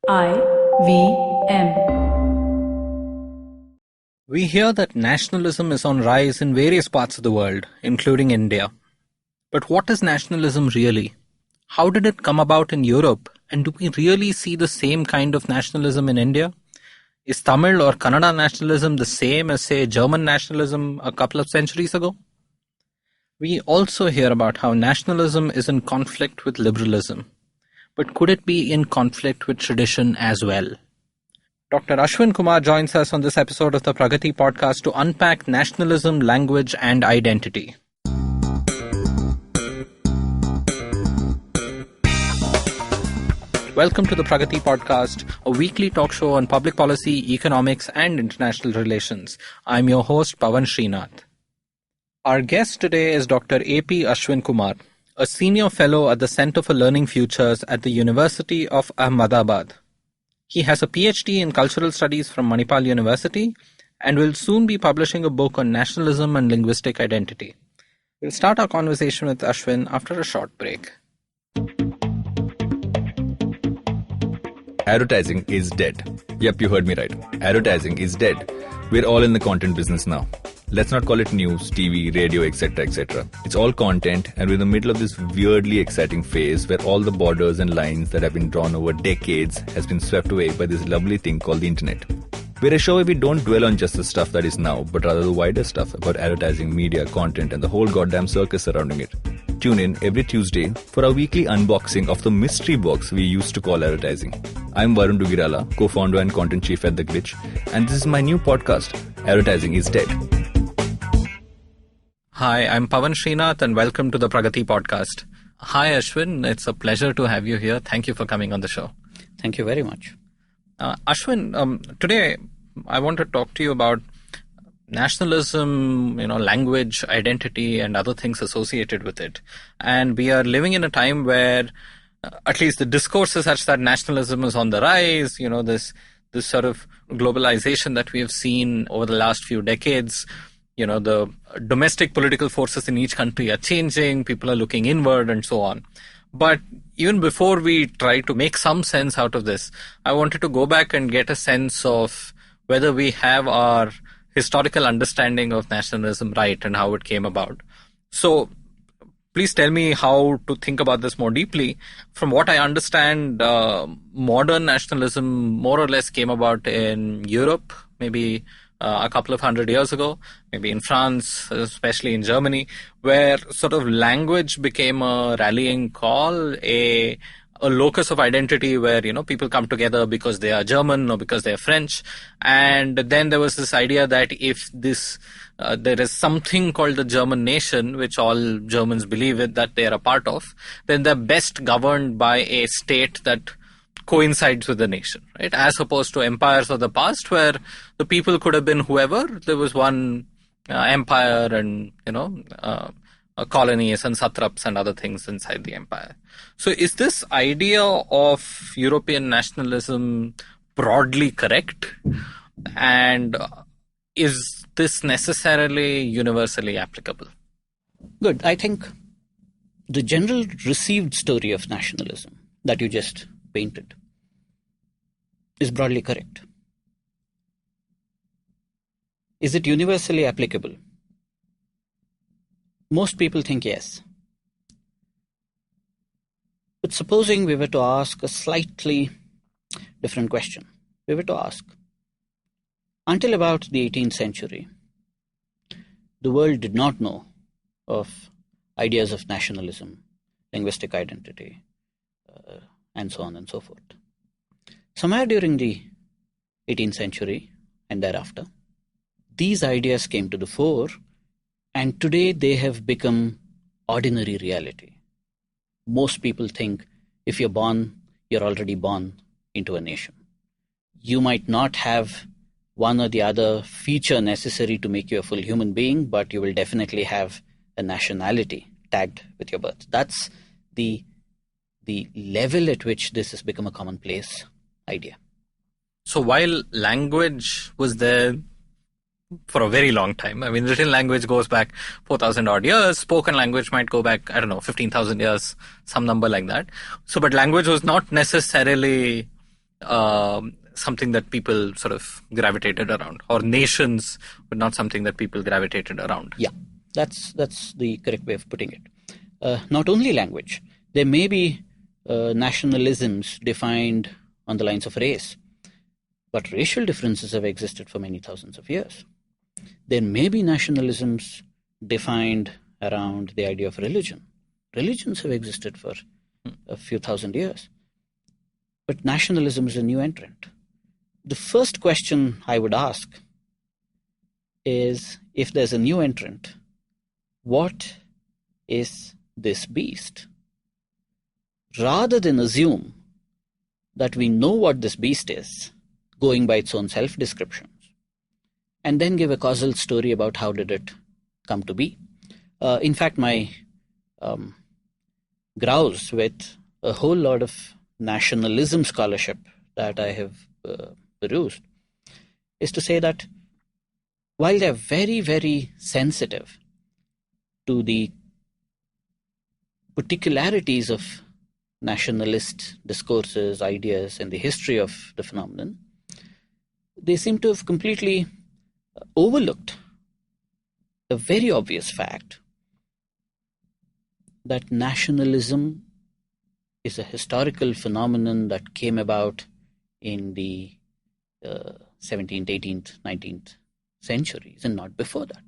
IVM. We hear that nationalism is on rise in various parts of the world, including India. But what is nationalism really? How did it come about in Europe? And do we really see the same kind of nationalism in India? Is Tamil or Kannada nationalism the same as, say, German nationalism a couple of centuries ago? We also hear about how nationalism is in conflict with liberalism. But could it be in conflict with tradition as well? Dr. Ashwin Kumar joins us on this episode of the Pragati Podcast to unpack nationalism, language, and identity. Welcome to the Pragati Podcast, a weekly talk show on public policy, economics, and international relations. I'm your host, Pavan Srinath. Our guest today is Dr. AP Ashwin Kumar, a senior fellow at the Center for Learning Futures at the University of Ahmedabad. He has a PhD in cultural studies from Manipal University and will soon be publishing a book on nationalism and linguistic identity. We'll start our conversation with Ashwin after a short break. Advertising is dead. Yep, you heard me right. Advertising is dead. We're all in the content business now. Let's not call it news, TV, radio, etc., etc. It's all content, and we're in the middle of this weirdly exciting phase where all the borders and lines that have been drawn over decades has been swept away by this lovely thing called the internet. We're a show where we don't dwell on just the stuff that is now, but rather the wider stuff about advertising, media, content, and the whole goddamn circus surrounding it. Tune in every Tuesday for our weekly unboxing of the mystery box we used to call advertising. I'm Varun Dugirala, co-founder and content chief at The Glitch, and this is my new podcast, Advertising is Dead. Hi, I'm Pavan Srinath and welcome to the Pragati Podcast. Hi Ashwin, it's a pleasure to have you here. Thank you for coming on the show. Thank you very much. Ashwin, today I want to talk to you about nationalism, language, identity, and other things associated with it. And we are living in a time where at least the discourse is such that nationalism is on the rise, this sort of globalization that we have seen over the last few decades. The domestic political forces in each country are changing, people are looking inward and so on. But even before we try to make some sense out of this, I wanted to go back and get a sense of whether we have our historical understanding of nationalism right and how it came about. So please tell me how to think about this more deeply. From what I understand, modern nationalism more or less came about in Europe, maybe a couple of 100 years ago, maybe in France, especially in Germany, where sort of language became a rallying call, a locus of identity where, people come together because they are German or because they are French. And then there was this idea that if there is something called the German nation, which all Germans believe it, that they are a part of, then they're best governed by a state that coincides with the nation, right? As opposed to empires of the past where the people could have been whoever. There was one empire and, colonies and satraps and other things inside the empire. So is this idea of European nationalism broadly correct? And is this necessarily universally applicable? Good. I think the general received story of nationalism that you just painted is broadly correct. Is it universally applicable? Most people think yes. But supposing we were to ask a slightly different question. We were to ask, until about the 18th century, the world did not know of ideas of nationalism, linguistic identity, and so on and so forth. Somewhere during the 18th century and thereafter, these ideas came to the fore, and today they have become ordinary reality. Most people think if you're born, you're already born into a nation. You might not have one or the other feature necessary to make you a full human being, but you will definitely have a nationality tagged with your birth. That's the level at which this has become a commonplace idea. So while language was there for a very long time. I mean, written language goes back 4,000 odd years. Spoken language might go back, 15,000 years, some number like that. So, but language was not necessarily something that people sort of gravitated around, or nations were not something that people gravitated around. Yeah, that's the correct way of putting it. Not only language, there may be nationalisms defined on the lines of race, but racial differences have existed for many thousands of years. There may be nationalisms defined around the idea of religion. Religions have existed for a few thousand years. But nationalism is a new entrant. The first question I would ask is, if there's a new entrant, what is this beast? Rather than assume that we know what this beast is, going by its own self-descriptions, and then give a causal story about how did it come to be. In fact, my grouse with a whole lot of nationalism scholarship that I have perused is to say that while they're very, very sensitive to the particularities of nationalist discourses, ideas, and the history of the phenomenon, they seem to have completely overlooked a very obvious fact that nationalism is a historical phenomenon that came about in the 17th, 18th, 19th centuries and not before that.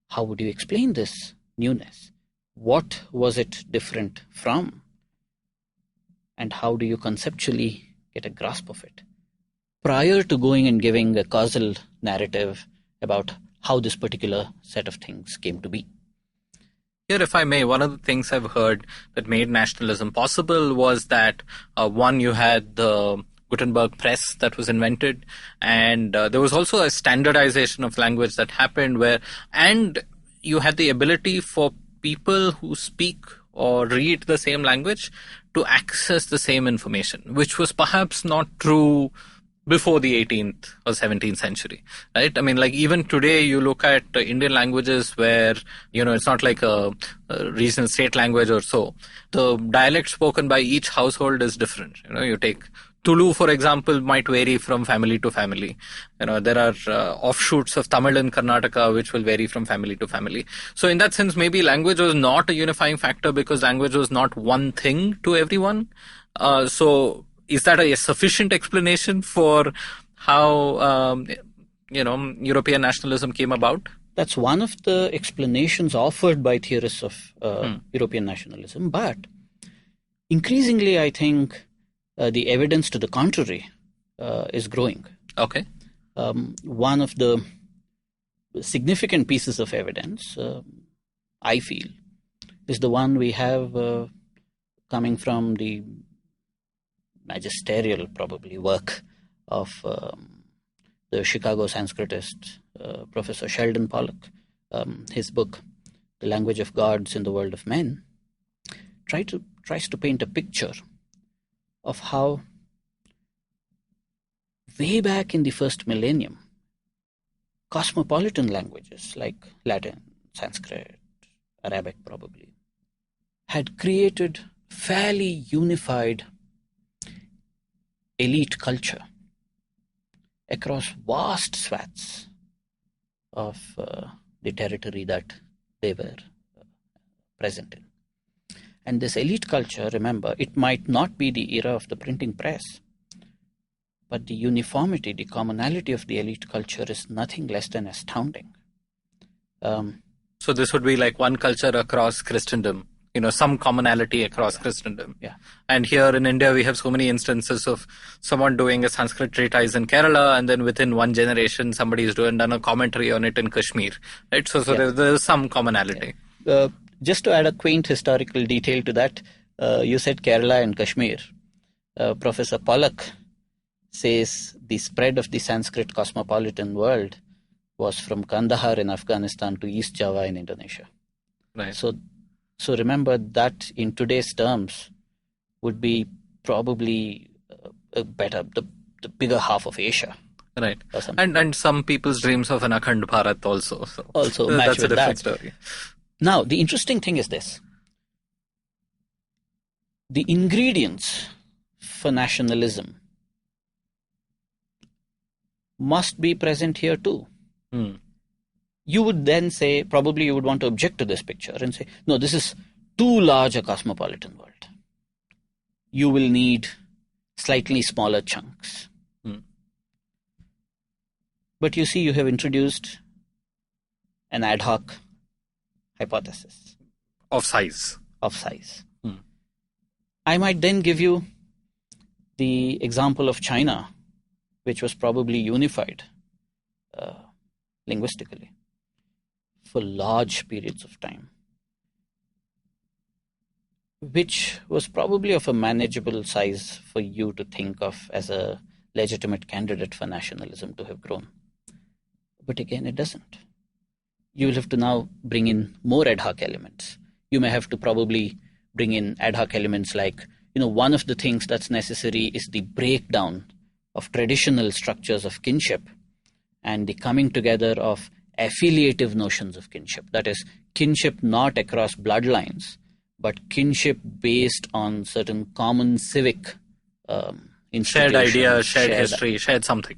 How would you explain this newness? What was it different from? And how do you conceptually get a grasp of it prior to going and giving a causal narrative about how this particular set of things came to be? Here, if I may, one of the things I've heard that made nationalism possible was that, one, you had the Gutenberg press that was invented, and there was also a standardization of language that happened and you had the ability for people who speak or read the same language to access the same information, which was perhaps not true before the 18th or 17th century, right? I mean, like even today, you look at Indian languages where, it's not like a regional state language or so. The dialect spoken by each household is different. You take Tulu, for example, might vary from family to family. There are offshoots of Tamil in Karnataka, which will vary from family to family. So in that sense, maybe language was not a unifying factor because language was not one thing to everyone. So is that a sufficient explanation for how, European nationalism came about? That's one of the explanations offered by theorists of European nationalism. But increasingly, I think the evidence to the contrary is growing. Okay. One of the significant pieces of evidence, I feel, is the one we have coming from the magisterial, probably, work of the Chicago Sanskritist Professor Sheldon Pollock. His book, The Language of Gods in the World of Men, tries to paint a picture of how way back in the first millennium, cosmopolitan languages like Latin, Sanskrit, Arabic probably, had created fairly unified elite culture across vast swaths of the territory that they were present in. And this elite culture, remember, it might not be the era of the printing press, but the uniformity, the commonality of the elite culture is nothing less than astounding. So this would be like one culture across Christendom, some commonality across Christendom. Yeah. And here in India, we have so many instances of someone doing a Sanskrit treatise in Kerala, and then within one generation, somebody has done a commentary on it in Kashmir, right? So there's some commonality. Yeah. Just to add a quaint historical detail to that, you said Kerala and Kashmir. Professor Pollock says the spread of the Sanskrit cosmopolitan world was from Kandahar in Afghanistan to East Java in Indonesia. Right. So remember that in today's terms would be probably the bigger half of Asia. Right. And some people's dreams of an Akhand Bharat also. So also that's a different story. Now, the interesting thing is this. The ingredients for nationalism must be present here too. Hmm. You would then say, probably you would want to object to this picture and say, no, this is too large a cosmopolitan world. You will need slightly smaller chunks. Hmm. But you see, you have introduced an ad hoc hypothesis. Of size. Hmm. I might then give you the example of China, which was probably unified linguistically for large periods of time, which was probably of a manageable size for you to think of as a legitimate candidate for nationalism to have grown. But again, it doesn't. You will have to now bring in more ad hoc elements. You may have to probably bring in ad hoc elements like, one of the things that's necessary is the breakdown of traditional structures of kinship and the coming together of affiliative notions of kinship. That is, kinship not across bloodlines, but kinship based on certain common civic institutions. Shared ideas, shared history, shared something.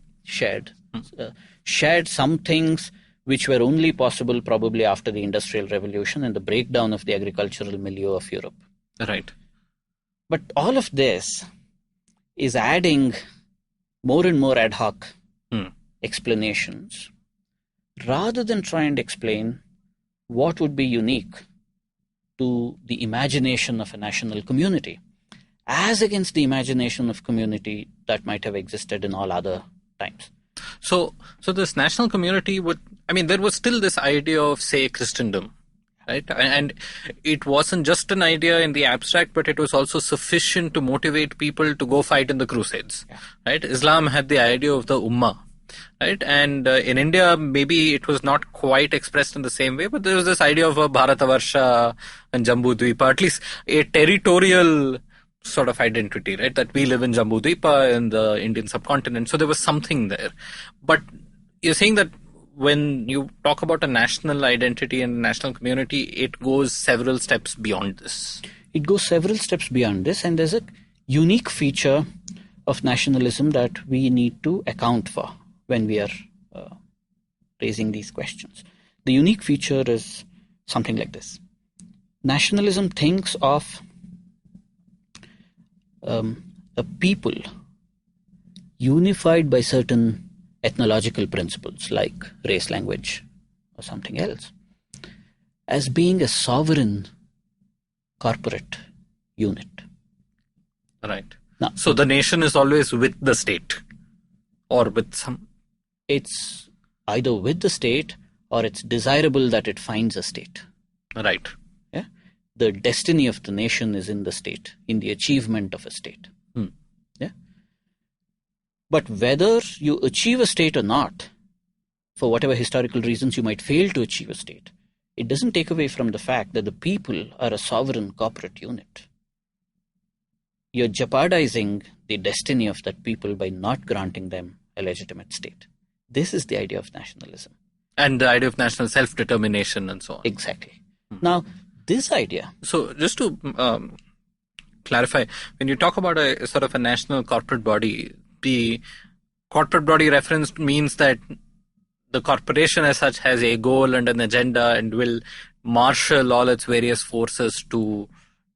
Shared some things which were only possible probably after the Industrial Revolution and the breakdown of the agricultural milieu of Europe. Right. But all of this is adding more and more ad hoc explanations rather than try and explain what would be unique to the imagination of a national community as against the imagination of community that might have existed in all other times. So this national community there was still this idea of, say, Christendom, right? And it wasn't just an idea in the abstract, but it was also sufficient to motivate people to go fight in the Crusades, right? Islam had the idea of the Ummah, right? And in India, maybe it was not quite expressed in the same way, but there was this idea of a Bharatavarsha and Jambu Dvipa, at least a territorial sort of identity, right? That we live in Jambu Dvipa in the Indian subcontinent. So there was something there. But you're saying that when you talk about a national identity and national community, it goes several steps beyond this. It goes several steps beyond this, and there's a unique feature of nationalism that we need to account for when we are raising these questions. The unique feature is something like this. Nationalism thinks of a people unified by certain ethnological principles like race, language, or something else, as being a sovereign corporate unit. Right. Now, so the nation is always with the state or with some... It's either with the state or it's desirable that it finds a state. Right. Yeah. The destiny of the nation is in the state, in the achievement of a state. Yeah. But whether you achieve a state or not, for whatever historical reasons you might fail to achieve a state, it doesn't take away from the fact that the people are a sovereign corporate unit. You're jeopardizing the destiny of that people by not granting them a legitimate state. This is the idea of nationalism. And the idea of national self-determination and so on. Exactly. Now, this idea... So just to clarify, when you talk about a sort of a national corporate body, the corporate body reference means that the corporation as such has a goal and an agenda and will marshal all its various forces to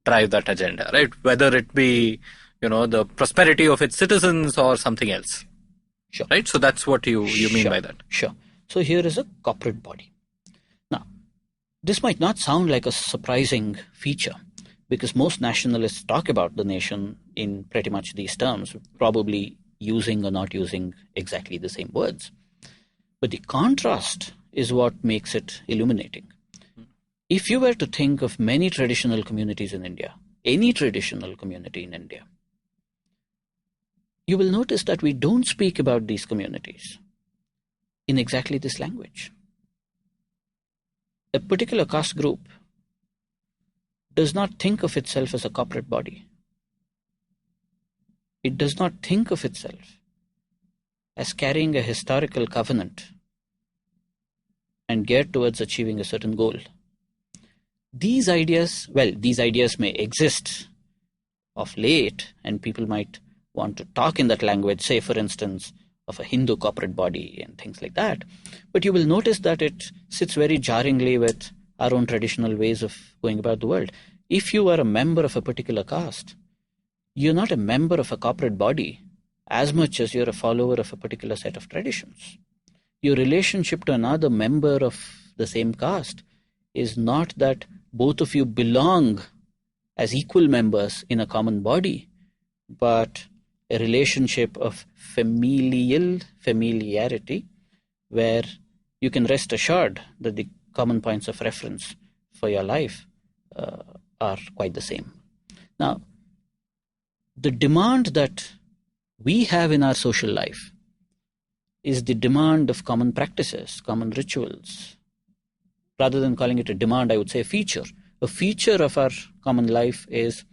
drive that agenda, right? Whether it be, the prosperity of its citizens or something else. Sure. Right? So that's what you mean by that. Sure. So here is a corporate body. Now, this might not sound like a surprising feature because most nationalists talk about the nation in pretty much these terms, probably using or not using exactly the same words. But the contrast is what makes it illuminating. If you were to think of many traditional communities in India, any traditional community in India, you will notice that we don't speak about these communities in exactly this language. A particular caste group does not think of itself as a corporate body. It does not think of itself as carrying a historical covenant and geared towards achieving a certain goal. These ideas may exist of late, and people might want to talk in that language. Say, for instance, of a Hindu corporate body and things like that. But you will notice that it sits very jarringly with our own traditional ways of going about the world. If you are a member of a particular caste, you're not a member of a corporate body as much as you're a follower of a particular set of traditions. Your relationship to another member of the same caste is not that both of you belong as equal members in a common body, but a relationship of familiarity, where you can rest assured that the common points of reference for your life are quite the same. Now, the demand that we have in our social life is the demand of common practices, common rituals. Rather than calling it a demand, I would say a feature. A feature of our common life is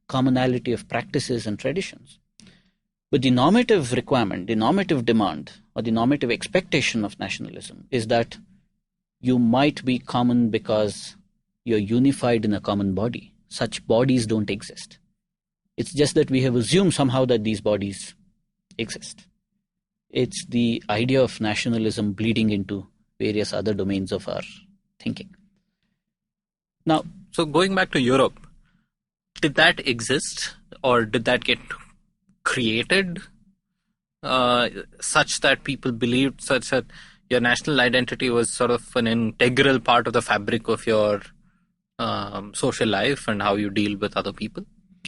commonality of practices and traditions. But the normative requirement, the normative demand, or the normative expectation of nationalism is that you might be common because you're unified in a common body. Such bodies don't exist. It's just that we have assumed somehow that these bodies exist. It's the idea of nationalism bleeding into various other domains of our thinking. Now, so going back to Europe, did that exist, or did that get created such that people believed such that your national identity was sort of an integral part of the fabric of your social life and how you deal with other people?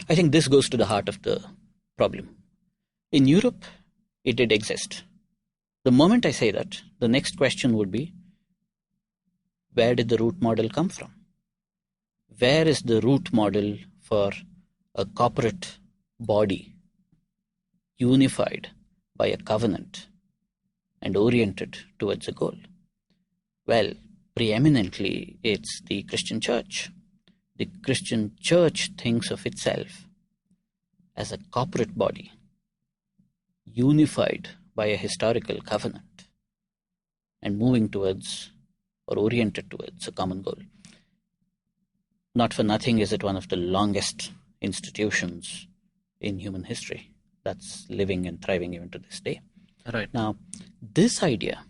I think this goes to the heart of the problem. In Europe, it did exist. The moment I say that, the next question would be, where did the root model come from? Where is the root model for a corporate body unified by a covenant and oriented towards a goal? Well, preeminently, it's the Christian church. The Christian church thinks of itself as a corporate body unified by a historical covenant and moving towards or oriented towards a common goal. Not for nothing is it one of the longest institutions in human history that's living and thriving even to this day. Right. Now, this idea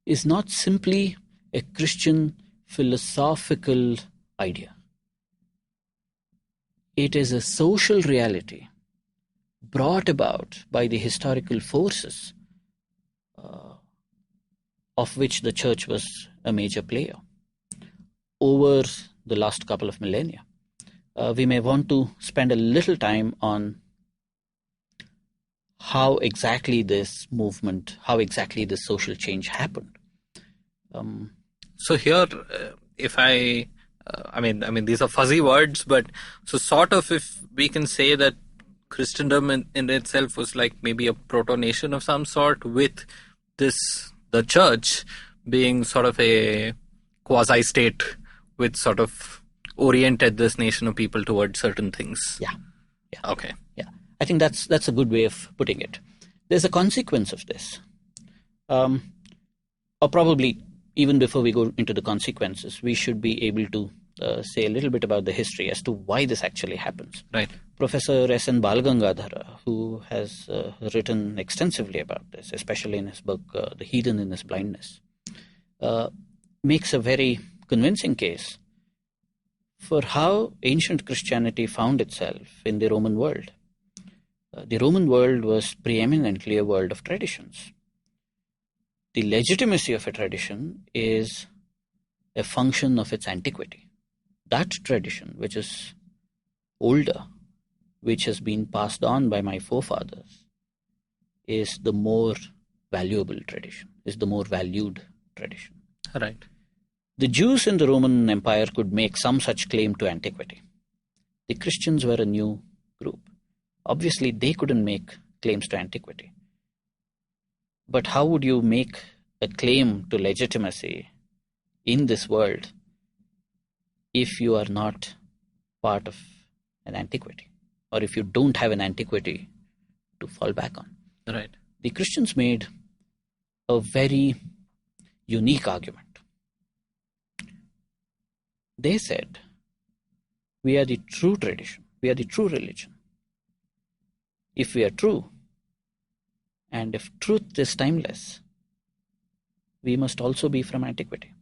is not simply a Christian philosophical idea. It is a social reality brought about by the historical forces of which the church was a major player over the last couple of millennia. We may want to spend a little time on how exactly this movement, how exactly this social change happened. So here, if I mean, these are fuzzy words, but so sort of if we can say that Christendom in itself was like maybe a proto-nation of some sort, with the church being sort of a quasi-state which sort of oriented this nation of people towards certain things. Yeah. Okay. Yeah. I think that's a good way of putting it. There's a consequence of this. Or probably even before we go into the consequences, we should be able to say a little bit about the history as to why this actually happens. Right. Professor S.N. Balgangadhara, who has written extensively about this, especially in his book, The Heathen in His Blindness, makes a very convincing case for how ancient Christianity found itself in the Roman world. The Roman world was preeminently a world of traditions. The legitimacy of a tradition is a function of its antiquity. That tradition, which is older, which has been passed on by my forefathers, is the more valuable tradition, is the more valued tradition. Right. The Jews in the Roman Empire could make some such claim to antiquity. The Christians were a new group. Obviously, they couldn't make claims to antiquity. But how would you make a claim to legitimacy in this world if you are not part of an antiquity, or if you don't have an antiquity to fall back on? Right. The Christians made a very unique argument. They said, we are the true tradition, we are the true religion. If we are true, And if truth is timeless, we must also be from antiquity.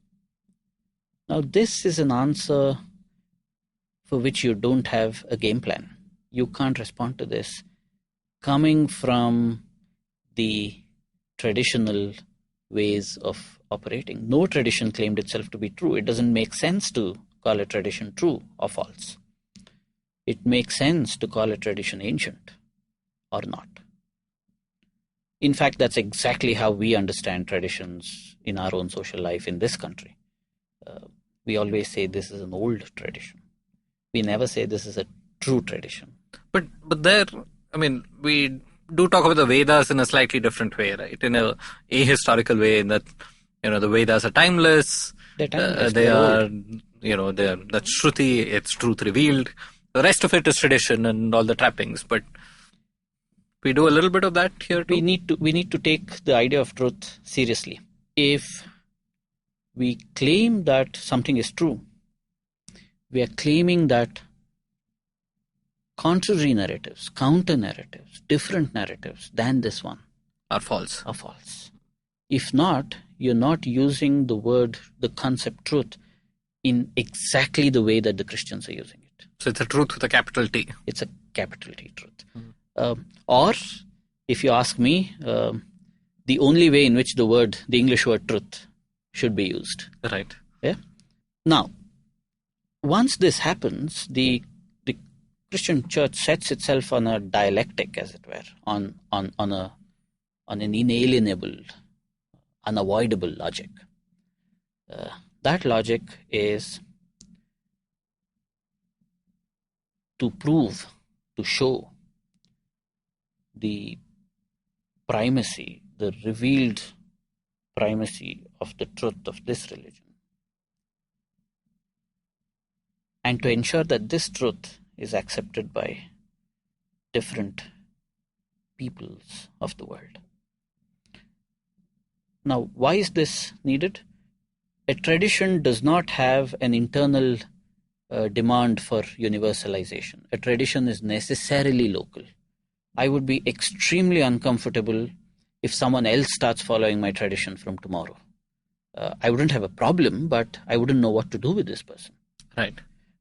Now, this is an answer for which you don't have a game plan. You can't respond to this coming from the traditional ways of operating. No tradition claimed itself to be true. It doesn't make sense to call a tradition true or false. It makes sense to call a tradition ancient or not. In fact, that's exactly how we understand traditions in our own social life in this country. We always say this is an old tradition. We never say this is a true tradition. But there, I mean, we do talk about the Vedas in a slightly different way, right? In a ahistorical way, in that, the Vedas are timeless. They're timeless. They they're are, old. that's Shruti, it's truth revealed. The rest of it is tradition and all the trappings. But we do a little bit of that here too. We need to take the idea of truth seriously. If we claim that something is true, we are claiming that contrary narratives, counter narratives, different narratives than this one are false. If not, you're not using the concept truth in exactly the way that the Christians are using it. So it's a truth with a capital T. It's a capital T truth. Or, if you ask me, the only way in which the English word truth should be used. Right. Yeah. Now, once this happens, the Christian church sets itself on a dialectic, as it were, on an inalienable, unavoidable logic. That logic is to prove, to show the primacy, the revealed primacy of the truth of this religion, and to ensure that this truth is accepted by different peoples of the world. Now, why is this needed? A tradition does not have an internal demand for universalization. A tradition is necessarily local. I would be extremely uncomfortable if someone else starts following my tradition from tomorrow. I wouldn't have a problem, but I wouldn't know what to do with this person. Right.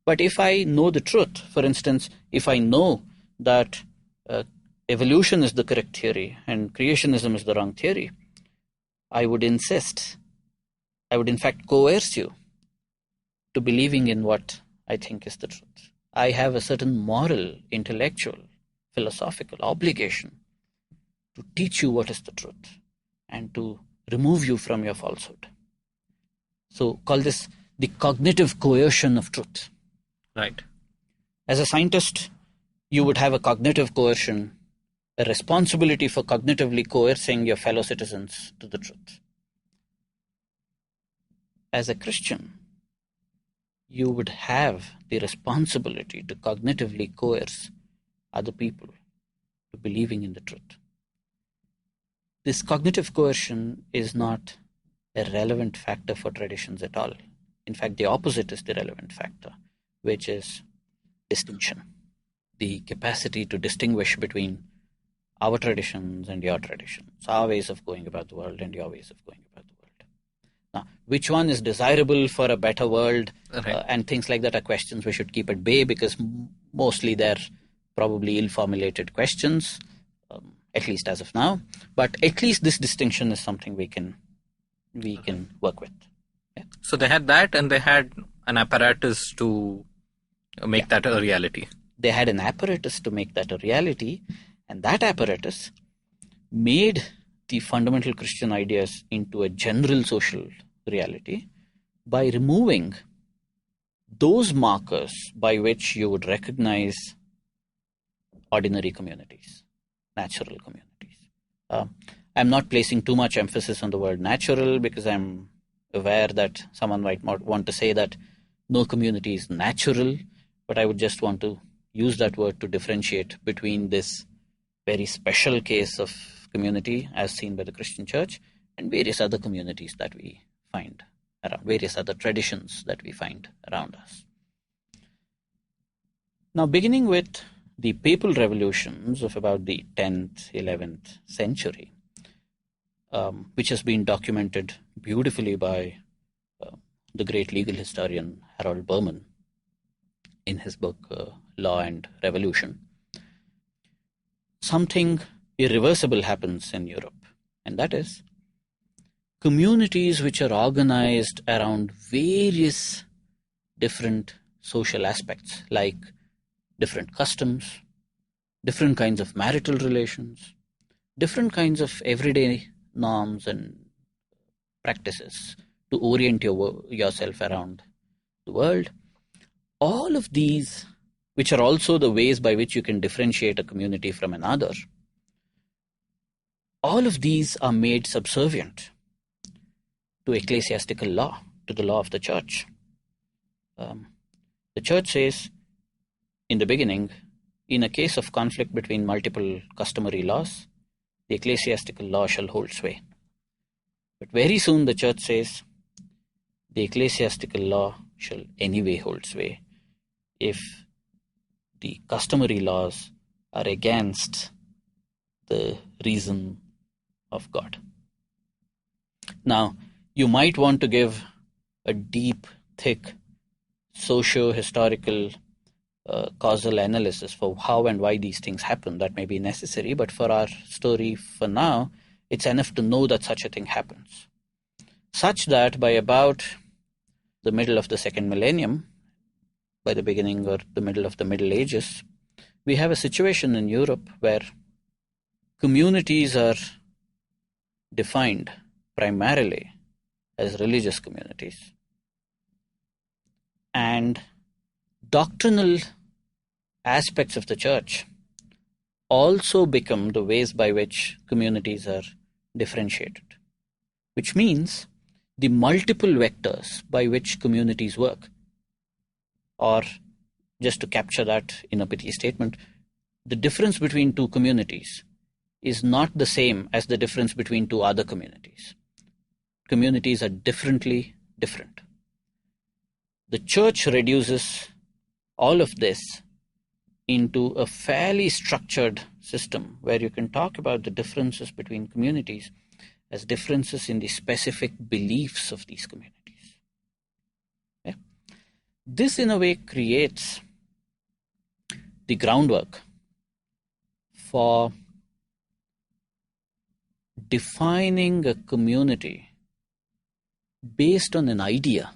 But if I know the truth, for instance, if I know that evolution is the correct theory and creationism is the wrong theory, I would insist, I would in fact coerce you to believing in what I think is the truth. I have a certain moral, intellectual, philosophical obligation to teach you what is the truth and to remove you from your falsehood. So call this the cognitive coercion of truth. Right. As a scientist, you would have a cognitive coercion, a responsibility for cognitively coercing your fellow citizens to the truth. As a Christian, you would have the responsibility to cognitively coerce other people to believing in the truth. This cognitive coercion is not a relevant factor for traditions at all. In fact, the opposite is the relevant factor, which is distinction. The capacity to distinguish between our traditions and your traditions, our ways of going about the world and your ways of going about the world. Now, which one is desirable for a better world, right, and things like that are questions we should keep at bay, because mostly they're probably ill-formulated questions, at least as of now. But at least this distinction is something we can work with. Yeah. So they had that, and they had an apparatus to make that a reality. They had an apparatus to make that a reality, and that apparatus made the fundamental Christian ideas into a general social reality by removing those markers by which you would recognize ordinary communities, natural communities. I'm not placing too much emphasis on the word natural, because I'm aware that someone might want to say that no community is natural, but I would just want to use that word to differentiate between this very special case of community as seen by the Christian Church and various other communities that we find around, various other traditions that we find around us. Now, beginning with the papal revolutions of about the 10th, 11th century, which has been documented beautifully by the great legal historian Harold Berman in his book Law and Revolution. Something irreversible happens in Europe, and that is communities which are organized around various different social aspects, like different customs, different kinds of marital relations, different kinds of everyday norms and practices to orient yourself around the world. All of these, which are also the ways by which you can differentiate a community from another, all of these are made subservient to ecclesiastical law, to the law of the church. The church says, in the beginning, in a case of conflict between multiple customary laws, the ecclesiastical law shall hold sway. But very soon the church says, the ecclesiastical law shall anyway hold sway if the customary laws are against the reason of God. Now, you might want to give a deep, thick, socio-historical causal analysis for how and why these things happen. That may be necessary, but for our story for now, it's enough to know that such a thing happens. Such that by about the middle of the second millennium, by the beginning or the middle of the Middle Ages, we have a situation in Europe where communities are defined primarily as religious communities, and doctrinal aspects of the church also become the ways by which communities are differentiated, which means the multiple vectors by which communities work, or just to capture that in a pithy statement, the difference between two communities is not the same as the difference between two other communities. Communities are differently different. The church reduces all of this into a fairly structured system where you can talk about the differences between communities as differences in the specific beliefs of these communities. Yeah? This, in a way, creates the groundwork for defining a community based on an idea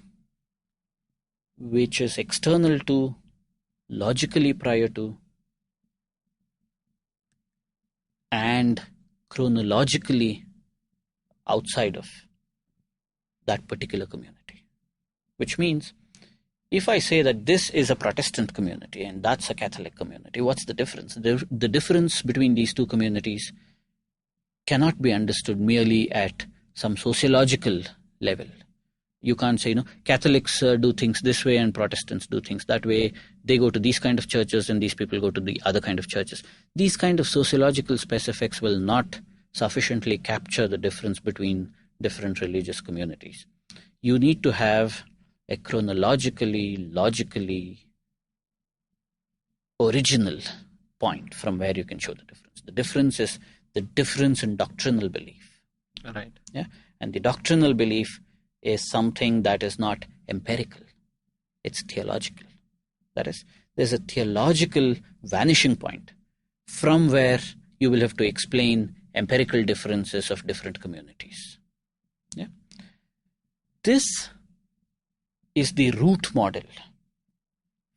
which is external to, logically prior to, and chronologically outside of that particular community. Which means, if I say that this is a Protestant community and that's a Catholic community, what's the difference? The difference between these two communities cannot be understood merely at some sociological level. You can't say, Catholics do things this way and Protestants do things that way. They go to these kind of churches and these people go to the other kind of churches. These kind of sociological specifics will not sufficiently capture the difference between different religious communities. You need to have a chronologically, logically original point from where you can show the difference. The difference is the difference in doctrinal belief. Right. Yeah. And the doctrinal belief is something that is not empirical. It's theological. That is, there's a theological vanishing point from where you will have to explain empirical differences of different communities. Yeah. This is the root model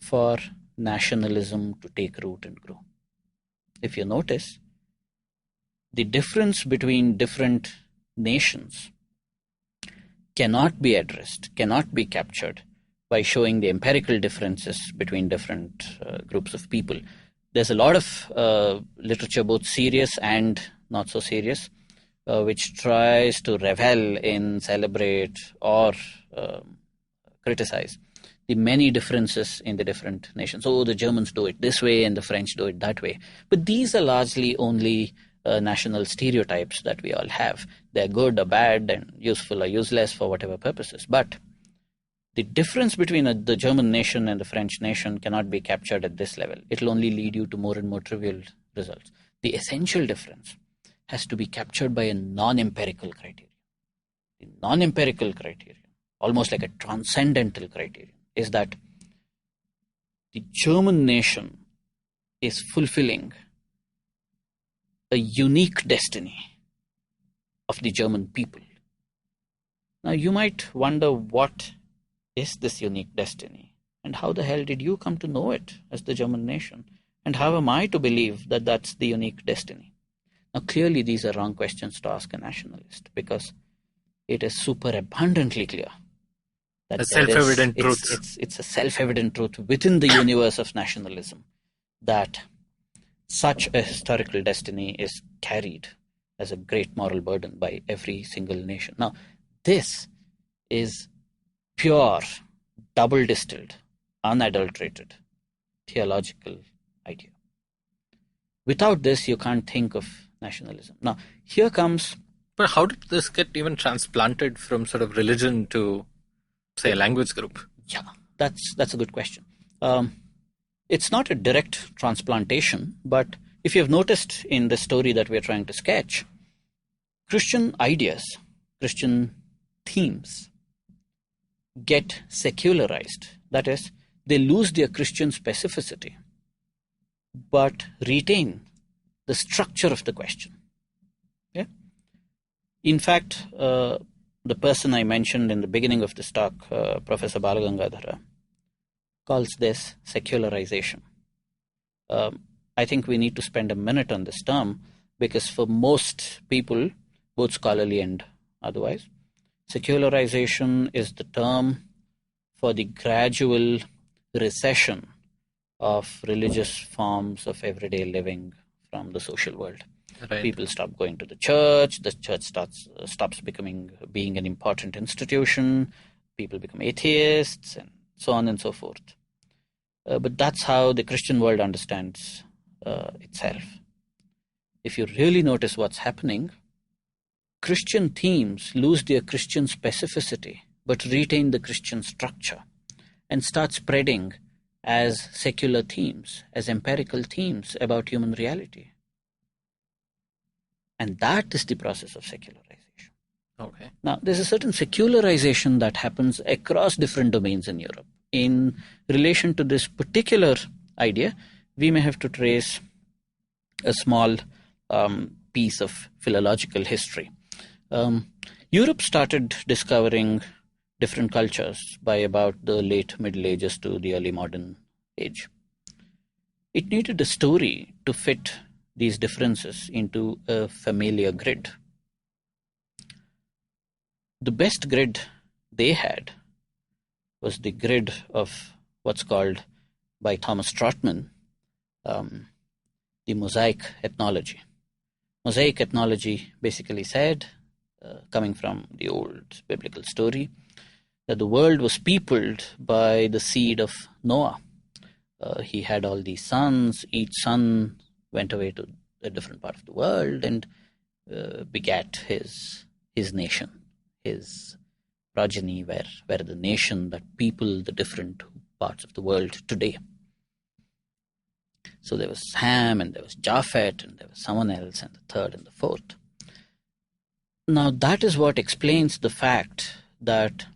for nationalism to take root and grow. If you notice, the difference between different nations cannot be addressed, cannot be captured by showing the empirical differences between different groups of people. There's a lot of literature, both serious and not so serious, which tries to revel in, celebrate, or criticize the many differences in the different nations. Oh, the Germans do it this way and the French do it that way. But these are largely only national stereotypes that we all have. They're good or bad and useful or useless for whatever purposes. But the difference between the German nation and the French nation cannot be captured at this level. It will only lead you to more and more trivial results. The essential difference has to be captured by a non-empirical criterion. The non-empirical criterion, almost like a transcendental criterion, is that the German nation is fulfilling a unique destiny of the German people. Now, you might wonder, what is this unique destiny? And how the hell did you come to know it as the German nation? And how am I to believe that that's the unique destiny? Now, clearly, these are wrong questions to ask a nationalist, because it is super abundantly clear that a self-evident truth. It's a self-evident truth within the universe of nationalism that such a historical destiny is carried as a great moral burden by every single nation. Now, this is pure, double-distilled, unadulterated theological idea. Without this, you can't think of nationalism. Now, here comes... But how did this get even transplanted from sort of religion to, say, a language group? Yeah, that's a good question. It's not a direct transplantation, but if you've noticed in the story that we're trying to sketch, Christian ideas, Christian themes get secularized. That is, they lose their Christian specificity, but retain the structure of the question. Yeah? In fact, the person I mentioned in the beginning of this talk, Professor Balagangadhara, calls this secularization. I think we need to spend a minute on this term, because for most people, both scholarly and otherwise, secularization is the term for the gradual recession of religious forms of everyday living from the social world. Right. People stop going to the church stops being an important institution, people become atheists, and so on and so forth. But that's how the Christian world understands itself. If you really notice what's happening, Christian themes lose their Christian specificity, but retain the Christian structure and start spreading as secular themes, as empirical themes about human reality. And that is the process of secularization. Okay. Now, there's a certain secularization that happens across different domains in Europe. In relation to this particular idea, we may have to trace a small piece of philological history. Europe started discovering different cultures by about the late Middle Ages to the early modern age. It needed a story to fit these differences into a familiar grid. The best grid they had was the grid of what's called, by Thomas Trotman, the mosaic ethnology. Mosaic ethnology basically said, coming from the old biblical story, that the world was peopled by the seed of Noah. He had all these sons. Each son went away to a different part of the world and begat his nation, his progeny, were the nation that peopled the different parts of the world today. So there was Ham, and there was Japhet, and there was someone else, and the third and the fourth. Now that is what explains the fact that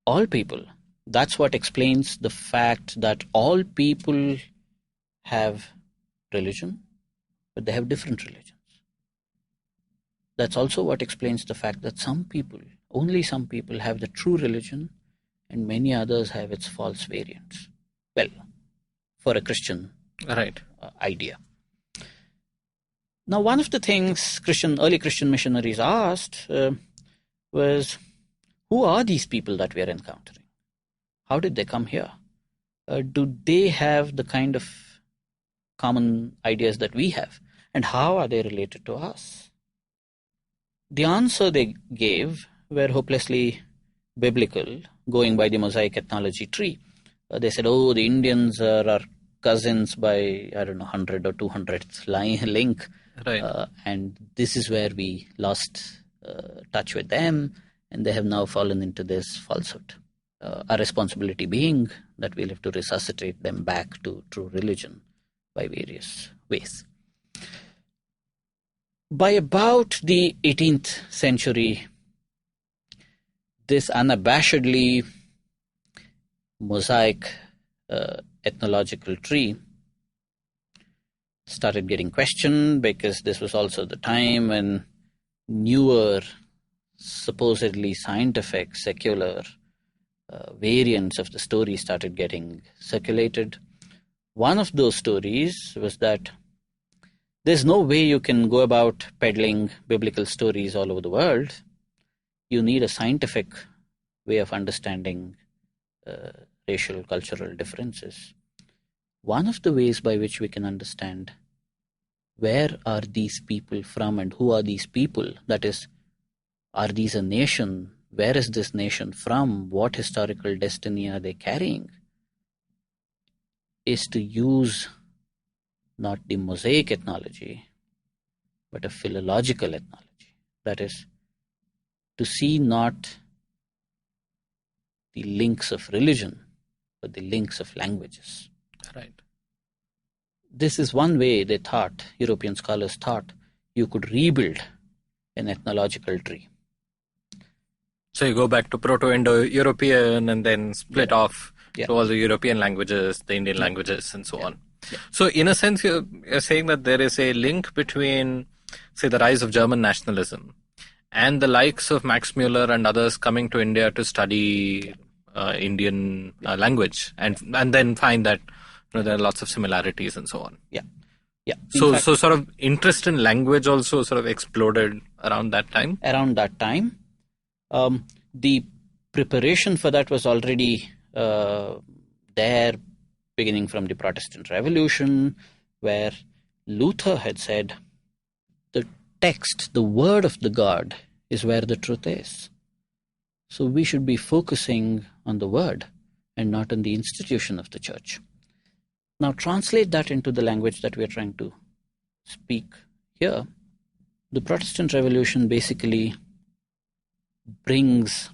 all people, that's what explains the fact that all people have religion, but they have different religions. That's also what explains the fact that some people, only some people, have the true religion, and many others have its false variants. Well, for a Christian idea. Now, one of the things early Christian missionaries asked was, who are these people that we are encountering? How did they come here? Do they have the kind of common ideas that we have? And how are they related to us? The answer they gave were hopelessly biblical, going by the mosaic ethnology tree. They said, the Indians are our cousins by, 100 or 200th link. Right. And this is where we lost touch with them, and they have now fallen into this falsehood. Our responsibility being that we'll have to resuscitate them back to true religion by various ways. By about the 18th century, this unabashedly mosaic ethnological tree started getting questioned, because this was also the time when newer, supposedly scientific, secular variants of the story started getting circulated. One of those stories was that there's no way you can go about peddling biblical stories all over the world. You need a scientific way of understanding racial, cultural differences. One of the ways by which we can understand where are these people from and who are these people, that is, are these a nation? Where is this nation from? What historical destiny are they carrying? Is to use not the mosaic ethnology, but a philological ethnology. That is, to see not the links of religion, but the links of languages. Right. This is one way they thought, European scholars thought, you could rebuild an ethnological tree. So you go back to Proto-Indo-European and then split off to all the European languages, the Indian languages, and so on. Yeah. So in a sense, you're saying that there is a link between, say, the rise of German nationalism and the likes of Max Muller and others coming to India to study Indian language, and then find that there are lots of similarities and so on. Yeah. So sort of interest in language also sort of exploded around that time? Around that time. The preparation for that was already there, beginning from the Protestant Revolution, where Luther had said, the text, the word of the God, is where the truth is. So we should be focusing on the word and not on the institution of the church. Now translate that into the language that we are trying to speak here. The Protestant Revolution basically brings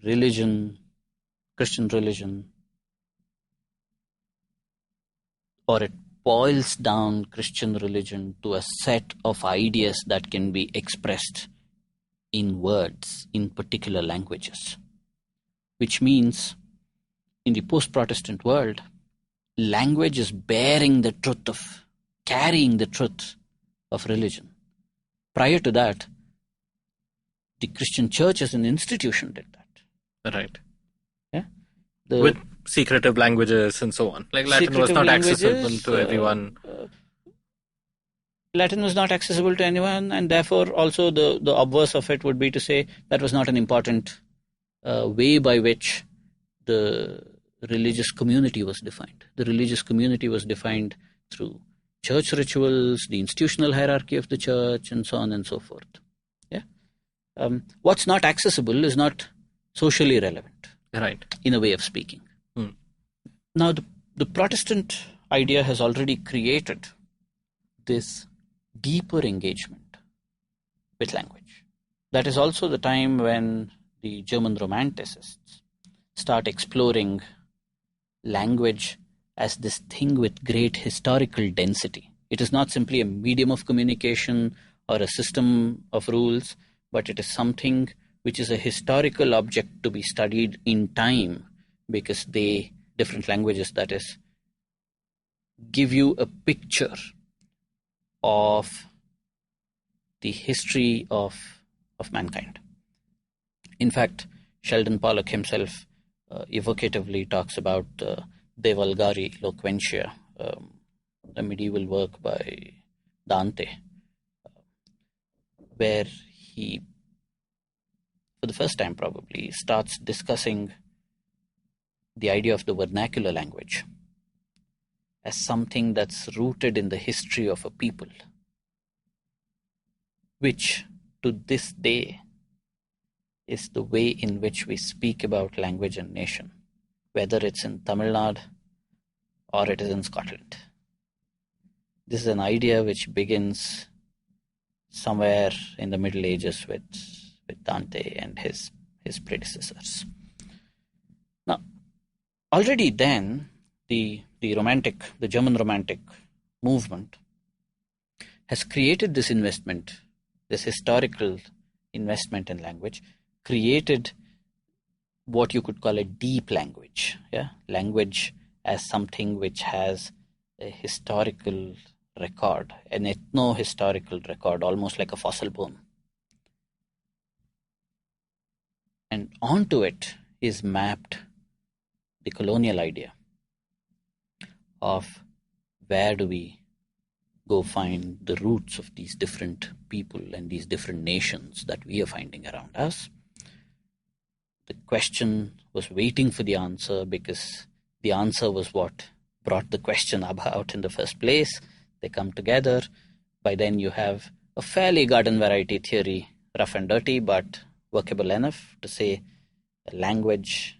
religion, Christian religion, or it boils down Christian religion to a set of ideas that can be expressed in words, in particular languages. Which means, in the post-Protestant world, language is carrying the truth of religion. Prior to that, the Christian church as an institution did that. Right. Yeah. With secretive languages and so on. Like Latin was not accessible to everyone. Latin was not accessible to anyone, and therefore also the obverse of it would be to say that was not an important way by which the religious community was defined. The religious community was defined through church rituals, the institutional hierarchy of the church, and so on and so forth. Yeah. What's not accessible is not socially relevant. Right. In a way of speaking. Now, the Protestant idea has already created this deeper engagement with language. That is also the time when the German Romanticists start exploring language as this thing with great historical density. It is not simply a medium of communication or a system of rules, but it is something which is a historical object to be studied in time, because different languages, that is, give you a picture of the history of mankind. In fact, Sheldon Pollock himself evocatively talks about De Vulgari Loquentia, a medieval work by Dante, where he, for the first time probably, starts discussing the idea of the vernacular language as something that's rooted in the history of a people, which to this day is the way in which we speak about language and nation, whether it's in Tamil Nadu or it is in Scotland. This is an idea which begins somewhere in the Middle Ages with Dante and his predecessors. Now, already then, the German Romantic movement has created this investment, this historical investment in language, created what you could call a deep language. Yeah, language as something which has a historical record, an ethno-historical record, almost like a fossil bone. And onto it is mapped the colonial idea of where do we go find the roots of these different people and these different nations that we are finding around us. The question was waiting for the answer because the answer was what brought the question about in the first place. They come together. By then you have a fairly garden variety theory, rough and dirty, but workable enough to say a language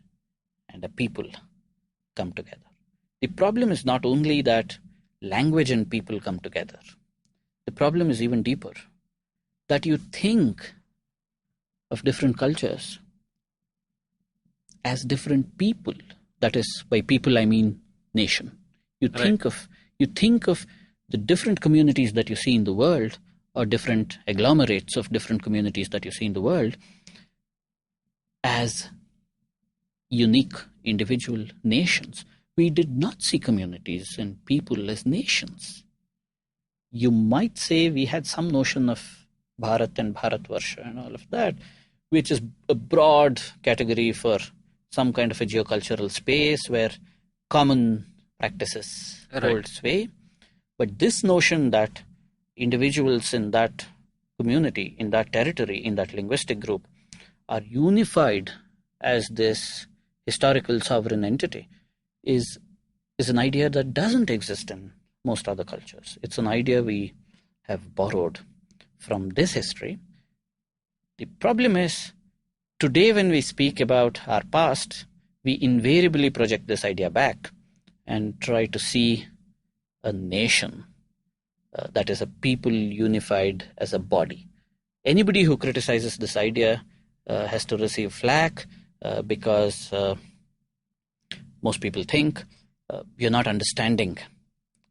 and a people come together. The problem is not only that language and people come together. The problem is even deeper. That you think of different cultures as different people. That is, by people I mean nation. You think of the different communities that you see in the world, or different agglomerates of different communities that you see in the world, as unique individual nations. We did not see communities and people as nations. You might say we had some notion of Bharat and Bharatvarsha and all of that, which is a broad category for some kind of a geocultural space where common practices hold sway. But this notion that individuals in that community, in that territory, in that linguistic group are unified as this historical sovereign entity is an idea that doesn't exist in most other cultures. It's an idea we have borrowed from this history. The problem is, today when we speak about our past, we invariably project this idea back and try to see a nation that is a people unified as a body. Anybody who criticizes this idea has to receive flack because most people think you're not understanding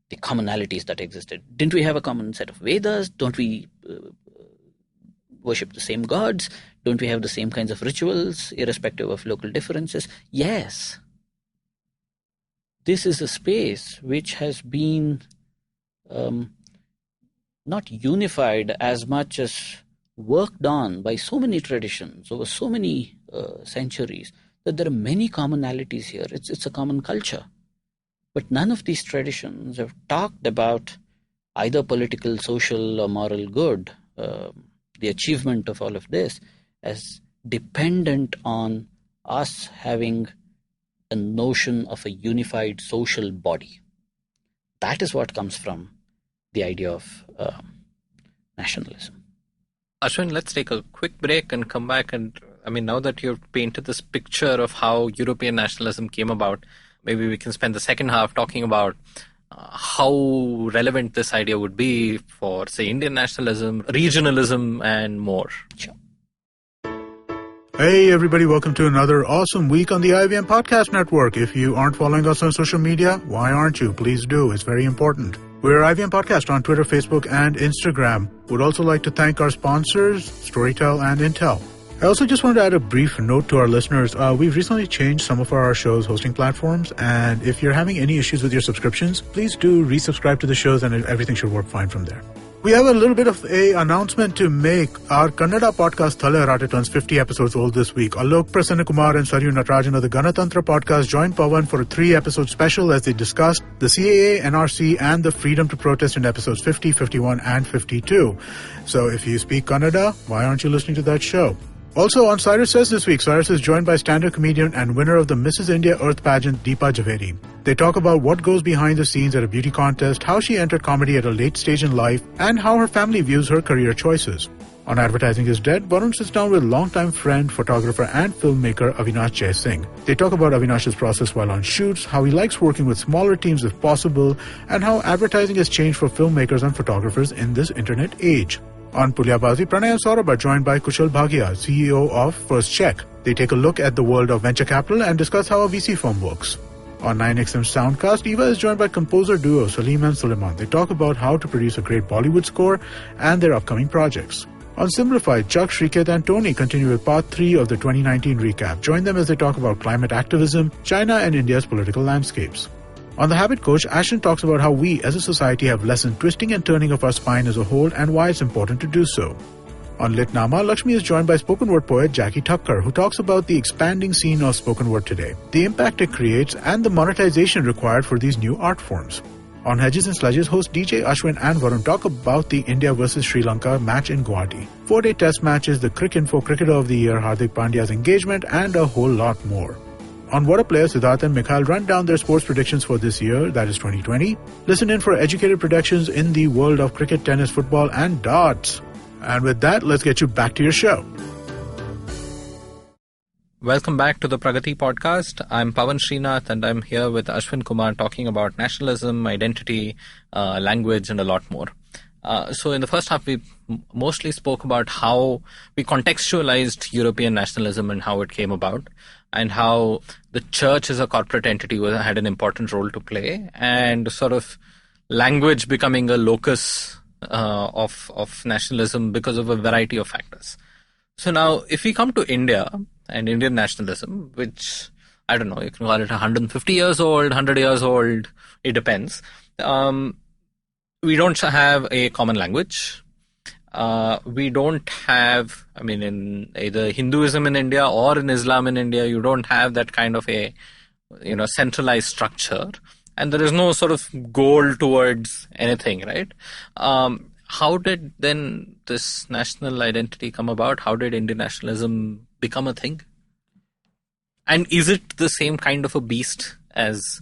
the commonalities that existed. Didn't we have a common set of Vedas? Don't we worship the same gods? Don't we have the same kinds of rituals, irrespective of local differences? Yes. This is a space which has been not unified as much as worked on by so many traditions over so many centuries that there are many commonalities here. It's a common culture. But none of these traditions have talked about either political, social, or moral good, the achievement of all of this, as dependent on us having a notion of a unified social body. That is what comes from the idea of nationalism. Ashwin, let's take a quick break and come back. And now that you've painted this picture of how European nationalism came about, maybe we can spend the second half talking about how relevant this idea would be for, say, Indian nationalism, regionalism, and more. Sure. Hey everybody, welcome to another awesome week on the IVM Podcast Network. If you aren't following us on social media, why aren't you? Please do. It's very important. We're IVM Podcast on Twitter, Facebook, and Instagram. Would also like to thank our sponsors, Storytel and Intel. I also just wanted to add a brief note to our listeners. We've recently changed some of our show's hosting platforms, and if you're having any issues with your subscriptions, please do resubscribe to the shows and everything should work fine from there. We have a little bit of an announcement to make. Our Kannada podcast Thale Harate turns 50 episodes old this week. Alok Prasanna Kumar and Saryu Natarajan of the Ganatantra podcast joined Pavan for a 3-episode special as they discussed the CAA, NRC, and the freedom to protest in episodes 50, 51, and 52. So if you speak Kannada, why aren't you listening to that show? Also on Cyrus Says this week, Cyrus is joined by stand-up comedian and winner of the Mrs. India Earth pageant, Deepa Javeri. They talk about what goes behind the scenes at a beauty contest, how she entered comedy at a late stage in life, and how her family views her career choices. On Advertising is Dead, Varun sits down with longtime friend, photographer, and filmmaker Avinash Jai Singh. They talk about Avinash's process while on shoots, how he likes working with smaller teams if possible, and how advertising has changed for filmmakers and photographers in this internet age. On Pulyabazi, Pranay and Saurabh are joined by Kushal Bhagia, CEO of First Check. They take a look at the world of venture capital and discuss how a VC firm works. On 9XM Soundcast, Eva is joined by composer duo Salim and Suleiman. They talk about how to produce a great Bollywood score and their upcoming projects. On Simplified, Chuck, Shriketh and Tony continue with part 3 of the 2019 recap. Join them as they talk about climate activism, China and India's political landscapes. On The Habit Coach, Ashton talks about how we as a society have lessened twisting and turning of our spine as a whole and why it's important to do so. On Litnama, Lakshmi is joined by spoken word poet Jackie Thakkar, who talks about the expanding scene of spoken word today, the impact it creates, and the monetization required for these new art forms. On Hedges and Sludges, host DJ Ashwin and Varun talk about the India vs Sri Lanka match in Guwahati, 4-day test matches, the Cricinfo Cricketer of the Year, Hardik Pandya's engagement, and a whole lot more. On What a Player, Siddharth and Mikhail run down their sports predictions for this year, that is 2020. Listen in for educated predictions in the world of cricket, tennis, football, and darts. And with that, let's get you back to your show. Welcome back to the Pragati Podcast. I'm Pavan Srinath and I'm here with Ashwin Kumar talking about nationalism, identity, language and a lot more. So in the first half, we mostly spoke about how we contextualized European nationalism and how it came about, and how the church as a corporate entity had an important role to play, and sort of language becoming a locus of nationalism because of a variety of factors. So now, if we come to India and Indian nationalism, which, I don't know, you can call it 150 years old, 100 years old, it depends. We don't have a common language. We don't have, in either Hinduism in India or in Islam in India, you don't have that kind of a, centralized structure. And there is no sort of goal towards anything, right? How did then this national identity come about? How did Indian nationalism become a thing? And is it the same kind of a beast as,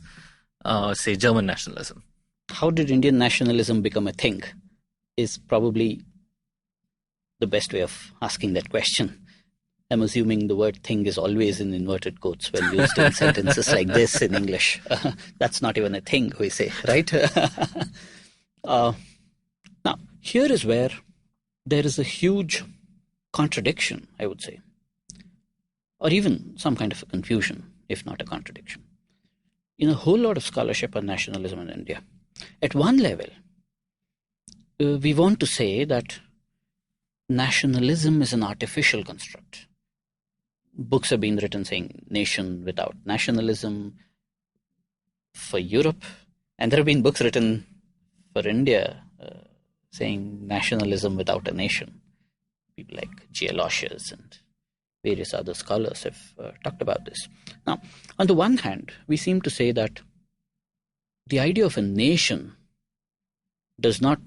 say, German nationalism? How did Indian nationalism become a thing is probably the best way of asking that question. I'm assuming the word thing is always in inverted quotes when used in sentences like this in English. That's not even a thing, we say, right? Now, here is where there is a huge contradiction, I would say, or even some kind of a confusion, if not a contradiction, in a whole lot of scholarship on nationalism in India. At one level, we want to say that nationalism is an artificial construct. Books have been written saying nation without nationalism for Europe, and there have been books written for India saying nationalism without a nation. People like G. Aloysius and various other scholars have talked about this. Now, on the one hand, we seem to say that the idea of a nation does not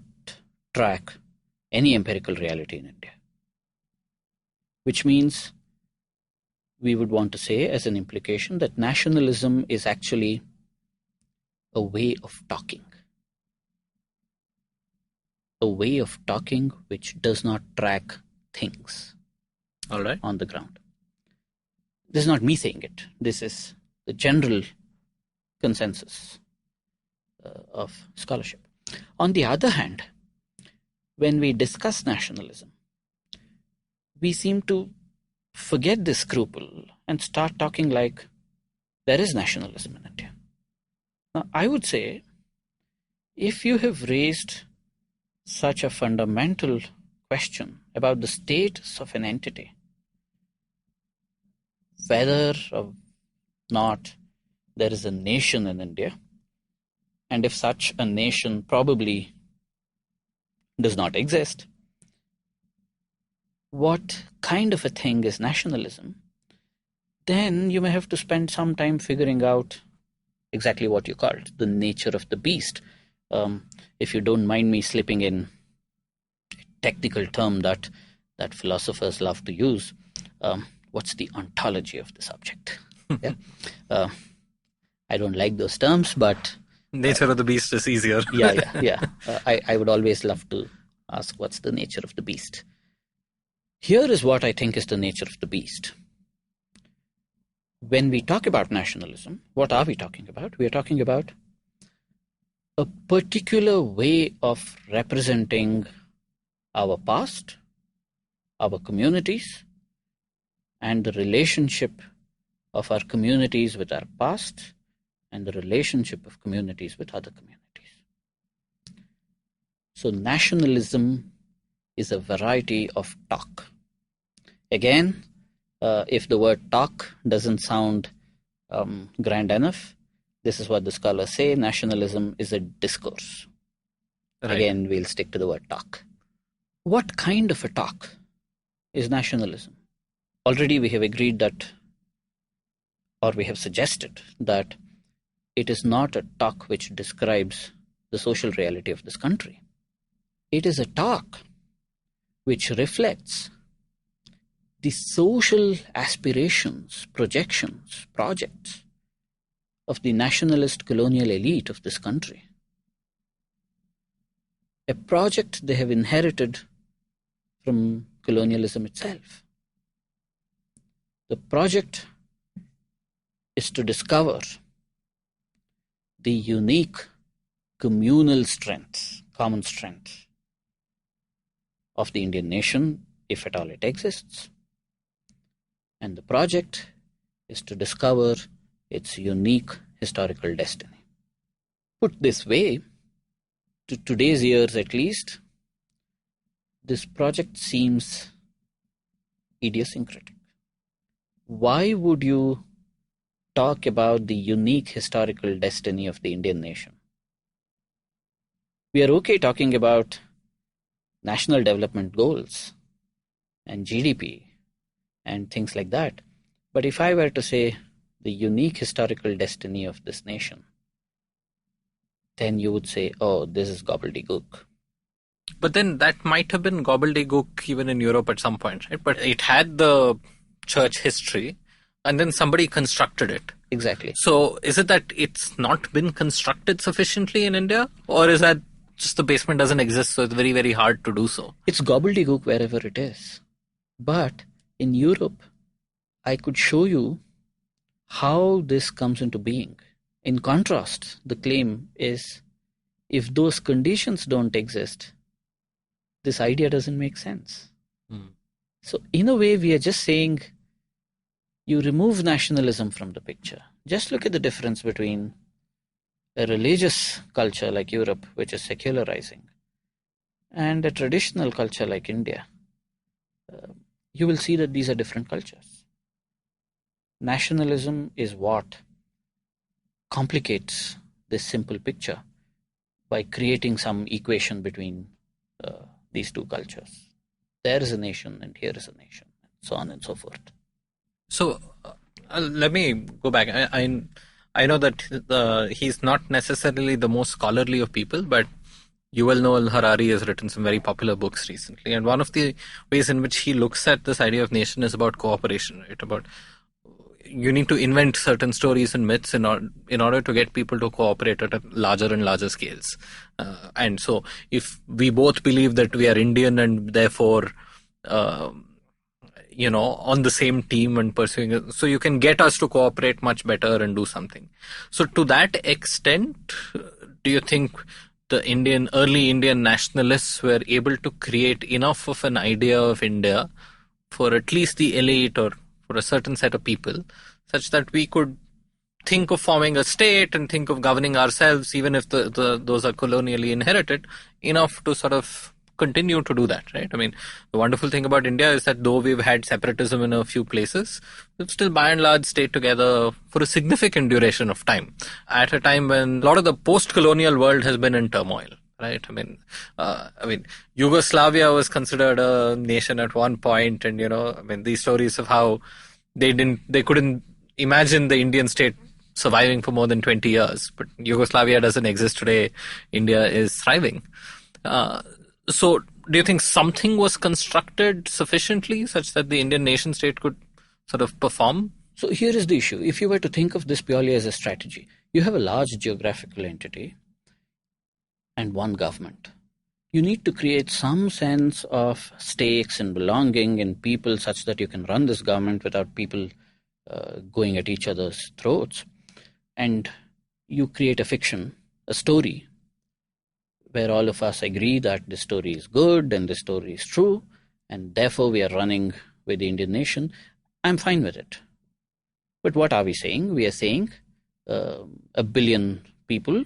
track any empirical reality in India, which means we would want to say as an implication that nationalism is actually a way of talking. A way of talking which does not track things on the ground. This is not me saying it. This is the general consensus of scholarship. On the other hand, when we discuss nationalism, we seem to forget this scruple and start talking like there is nationalism in India. Now, I would say, if you have raised such a fundamental question about the status of an entity, whether or not there is a nation in India, and if such a nation probably does not exist, what kind of a thing is nationalism, then you may have to spend some time figuring out exactly what you called the nature of the beast. If you don't mind me slipping in a technical term that philosophers love to use, what's the ontology of the subject? Yeah? I don't like those terms, but nature of the beast is easier. Yeah. I would always love to ask what's the nature of the beast. Here is what I think is the nature of the beast. When we talk about nationalism, what are we talking about? We are talking about a particular way of representing our past, our communities, and the relationship of our communities with our past and the relationship of communities with other communities. So nationalism is a variety of talk. Again, if the word talk doesn't sound grand enough, this is what the scholars say: nationalism is a discourse. Right. Again, we'll stick to the word talk. What kind of a talk is nationalism? Already we have agreed that, or we have suggested that it is not a talk which describes the social reality of this country. It is a talk which reflects the social aspirations, projections, projects of the nationalist colonial elite of this country. A project they have inherited from colonialism itself. The project is to discover the unique communal strength, common strength of the Indian nation, if at all it exists. And the project is to discover its unique historical destiny. Put this way, to today's ears at least, this project seems idiosyncratic. Why would you talk about the unique historical destiny of the Indian nation? We are okay talking about national development goals and GDP and things like that. But if I were to say the unique historical destiny of this nation, then you would say, oh, this is gobbledygook. But then that might have been gobbledygook even in Europe at some point, right? But it had the church history, and then somebody constructed it. Exactly. So is it that it's not been constructed sufficiently in India? Or is that just the basement doesn't exist, so it's very, very hard to do so? It's gobbledygook wherever it is. But in Europe, I could show you how this comes into being. In contrast, the claim is, if those conditions don't exist, this idea doesn't make sense. So in a way, we are just saying, you remove nationalism from the picture. Just look at the difference between a religious culture like Europe, which is secularizing, and a traditional culture like India. You will see that these are different cultures. Nationalism is what complicates this simple picture by creating some equation between these two cultures. There is a nation and here is a nation, and so on and so forth. So let me go back. I know that he's not necessarily the most scholarly of people, but Yuval Noah Harari has written some very popular books recently. And one of the ways in which he looks at this idea of nation is about cooperation, right? About you need to invent certain stories and myths in order to get people to cooperate at larger and larger scales. And so if we both believe that we are Indian and therefore on the same team and pursuing it, so you can get us to cooperate much better and do something. So to that extent, do you think the early Indian nationalists were able to create enough of an idea of India for at least the elite or for a certain set of people, such that we could think of forming a state and think of governing ourselves, even if those are colonially inherited, enough to sort of continue to do that, right? I mean, the wonderful thing about India is that though we've had separatism in a few places, we've still by and large stayed together for a significant duration of time, at a time when a lot of the post-colonial world has been in turmoil, right? I mean, Yugoslavia was considered a nation at one point, and these stories of how they couldn't imagine the Indian state surviving for more than 20 years, but Yugoslavia doesn't exist today. India is thriving. So do you think something was constructed sufficiently such that the Indian nation state could sort of perform? So here is the issue. If you were to think of this purely as a strategy, you have a large geographical entity and one government. You need to create some sense of stakes and belonging in people such that you can run this government without people going at each other's throats. And you create a fiction, a story, where all of us agree that this story is good and this story is true, and therefore we are running with the Indian nation. I'm fine with it. But what are we saying? We are saying a billion people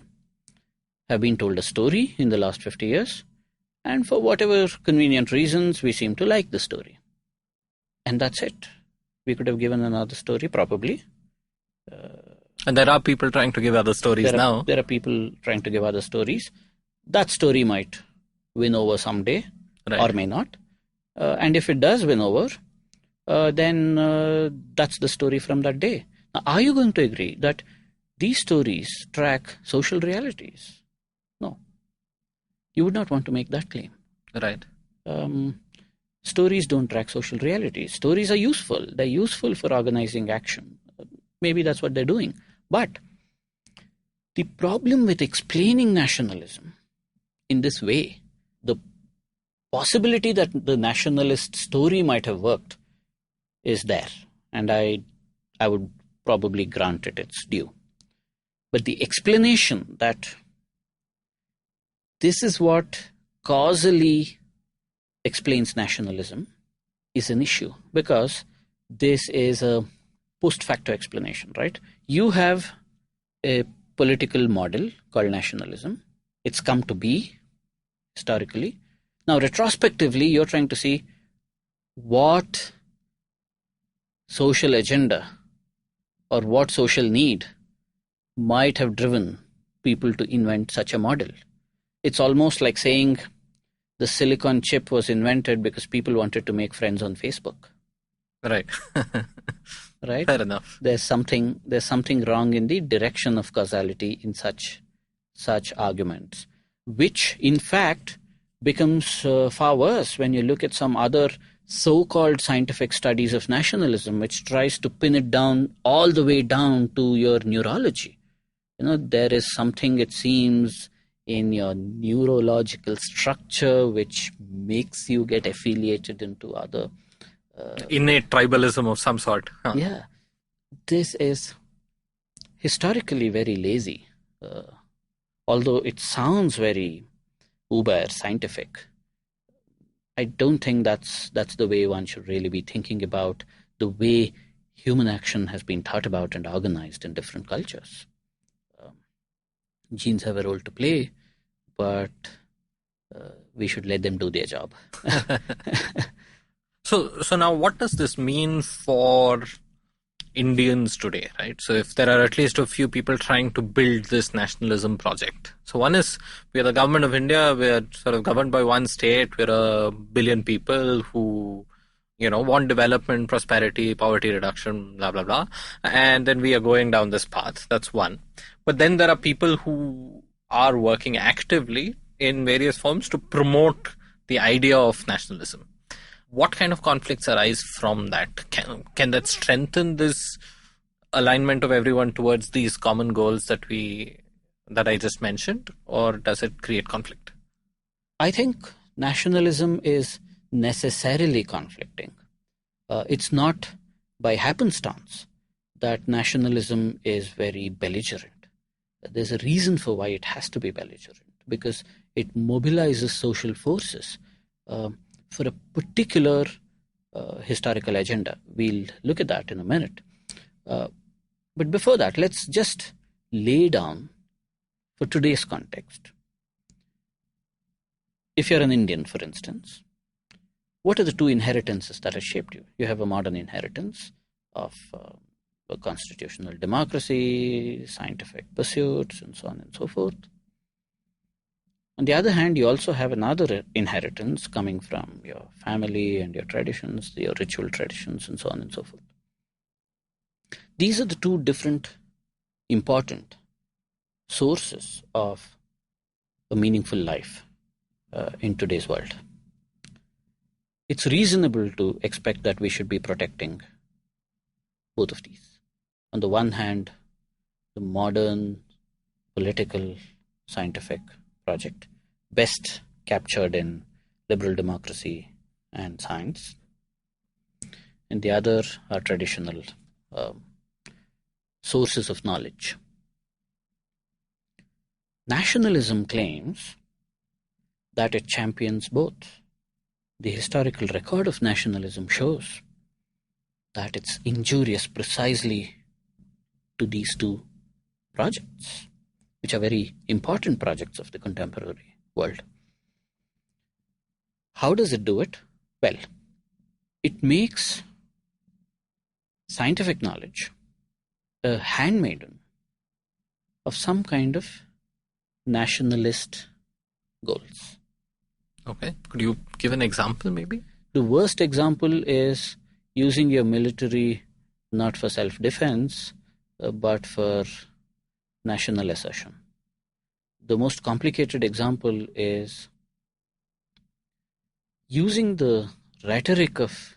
have been told a story in the last 50 years, and for whatever convenient reasons, we seem to like the story. And that's it. We could have given another story, probably. And there are people trying to give other stories now. There are people trying to give other stories. That story might win over someday, or may not. And if it does win over, then that's the story from that day. Now, are you going to agree that these stories track social realities? No. You would not want to make that claim. Right. Stories don't track social realities. Stories are useful. They're useful for organizing action. Maybe that's what they're doing. But the problem with explaining nationalism in this way, the possibility that the nationalist story might have worked is there. And I would probably grant it its due. But the explanation that this is what causally explains nationalism is an issue, because this is a post facto explanation, right? You have a political model called nationalism. It's come to be historically. Now, retrospectively, you're trying to see what social agenda or what social need might have driven people to invent such a model. It's almost like saying the silicon chip was invented because people wanted to make friends on Facebook. Right. Right? Fair enough. There's something wrong in the direction of causality in such arguments, which in fact becomes far worse when you look at some other so-called scientific studies of nationalism, which tries to pin it down all the way down to your neurology. There is something, it seems, in your neurological structure which makes you get affiliated into other innate tribalism of some sort. Huh. Yeah. This is historically very lazy. Although it sounds very uber scientific, I don't think that's the way one should really be thinking about the way human action has been thought about and organized in different cultures. Genes have a role to play, but we should let them do their job. So now what does this mean for Indians today, right? So if there are at least a few people trying to build this nationalism project. So one is, we are the government of India, we are sort of governed by one state, we're a billion people who, want development, prosperity, poverty reduction, blah, blah, blah. And then we are going down this path. That's one. But then there are people who are working actively in various forms to promote the idea of nationalism. What kind of conflicts arise from that? Can that strengthen this alignment of everyone towards these common goals that I just mentioned, or does it create conflict? I think nationalism is necessarily conflicting. It's not by happenstance that nationalism is very belligerent. There's a reason for why it has to be belligerent, because it mobilizes social forces for a particular historical agenda. We'll look at that in a minute. But before that, let's just lay down, for today's context, if you're an Indian, for instance, what are the two inheritances that have shaped you? You have a modern inheritance of a constitutional democracy, scientific pursuits, and so on and so forth. On the other hand, you also have another inheritance coming from your family and your traditions, your ritual traditions, and so on and so forth. These are the two different important sources of a meaningful life in today's world. It's reasonable to expect that we should be protecting both of these. On the one hand, the modern political scientific project, best captured in liberal democracy and science, and the other are traditional sources of knowledge. Nationalism claims that it champions both. The historical record of nationalism shows that it's injurious precisely to these two projects, which are very important projects of the contemporary world. How does it do it? Well, it makes scientific knowledge a handmaiden of some kind of nationalist goals. Okay. Could you give an example, maybe? The worst example is using your military not for self-defense, but for national assertion. The most complicated example is using the rhetoric of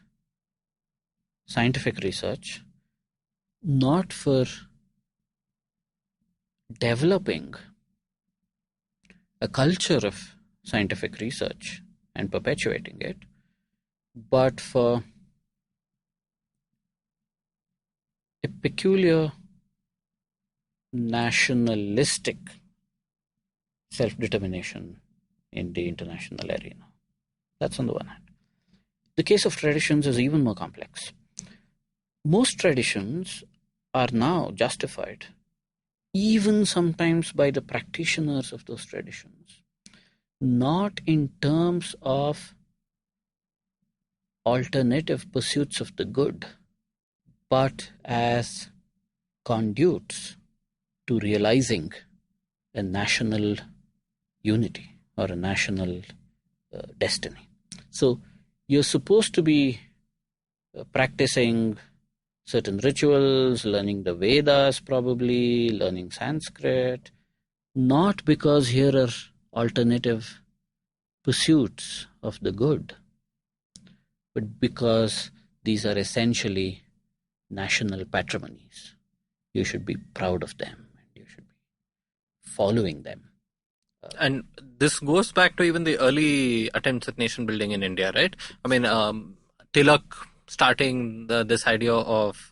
scientific research not for developing a culture of scientific research and perpetuating it, but for a peculiar nationalistic self-determination in the international arena. That's on the one hand. The case of traditions is even more complex. Most traditions are now justified, even sometimes by the practitioners of those traditions, not in terms of alternative pursuits of the good, but as conduits to realizing a national unity or a national destiny. So you're supposed to be practicing certain rituals, learning the Vedas probably, learning Sanskrit, not because here are alternative pursuits of the good, but because these are essentially national patrimonies. You should be proud of them and you should be following them. And this goes back to even the early attempts at nation building in India, right? I mean, Tilak starting this idea of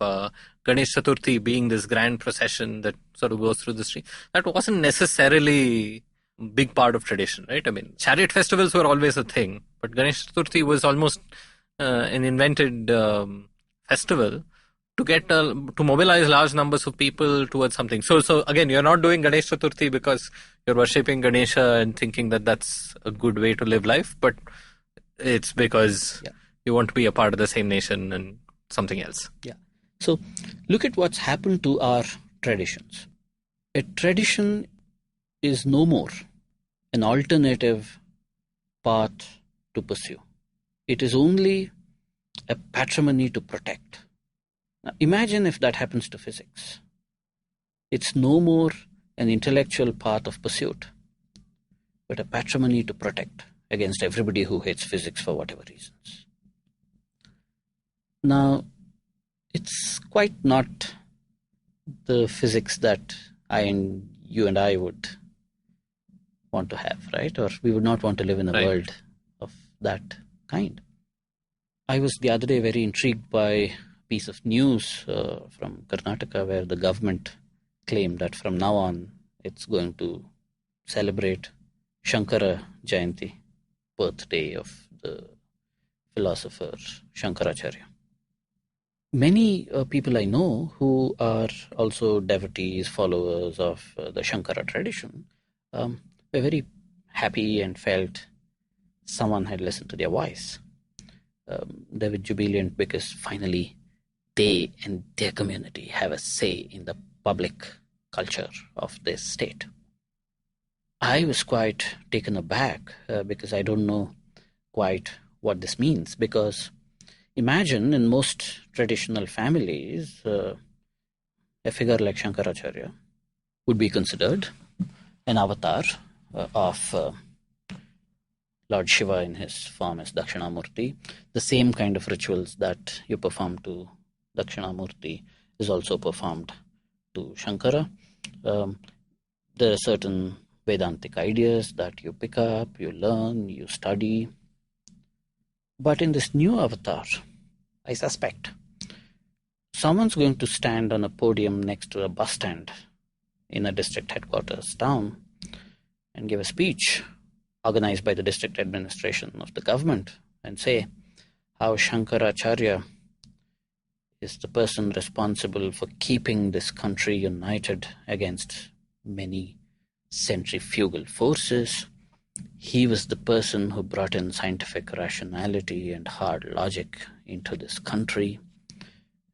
Ganesh Chaturthi being this grand procession that sort of goes through the street, that wasn't necessarily a big part of tradition, right? I mean, chariot festivals were always a thing, but Ganesh Chaturthi was almost an invented festival to get to mobilize large numbers of people towards something. So again, you're not doing Ganesh Chaturthi because you're worshipping Ganesha and thinking that that's a good way to live life, but it's because you want to be a part of the same nation and something else. Yeah. So look at what's happened to our traditions. A tradition is no more an alternative path to pursue. It is only a patrimony to protect. Now, imagine if that happens to physics. It's no more an intellectual path of pursuit, but a patrimony to protect against everybody who hates physics for whatever reasons. Now, it's quite not the physics that you and I would want to have, right? Or we would not want to live in a world of that kind. I was the other day very intrigued by a piece of news from Karnataka where the government claimed that from now on it's going to celebrate Shankara Jayanti, birthday of the philosopher Shankaracharya. Many people I know who are also devotees, followers of the Shankara tradition, were very happy and felt someone had listened to their voice. They were jubilant because finally they and their community have a say in the public culture of this state. I was quite taken aback because I don't know quite what this means, because imagine in most traditional families, a figure like Shankaracharya would be considered an avatar of Lord Shiva in his form as Dakshinamurti. The same kind of rituals that you perform to Dakshinamurti is also performed to Shankara. There are certain Vedantic ideas that you pick up, you learn, you study. But in this new avatar, I suspect, someone's going to stand on a podium next to a bus stand in a district headquarters town and give a speech organized by the district administration of the government and say how Shankaracharya is the person responsible for keeping this country united against many centrifugal forces. He was the person who brought in scientific rationality and hard logic into this country.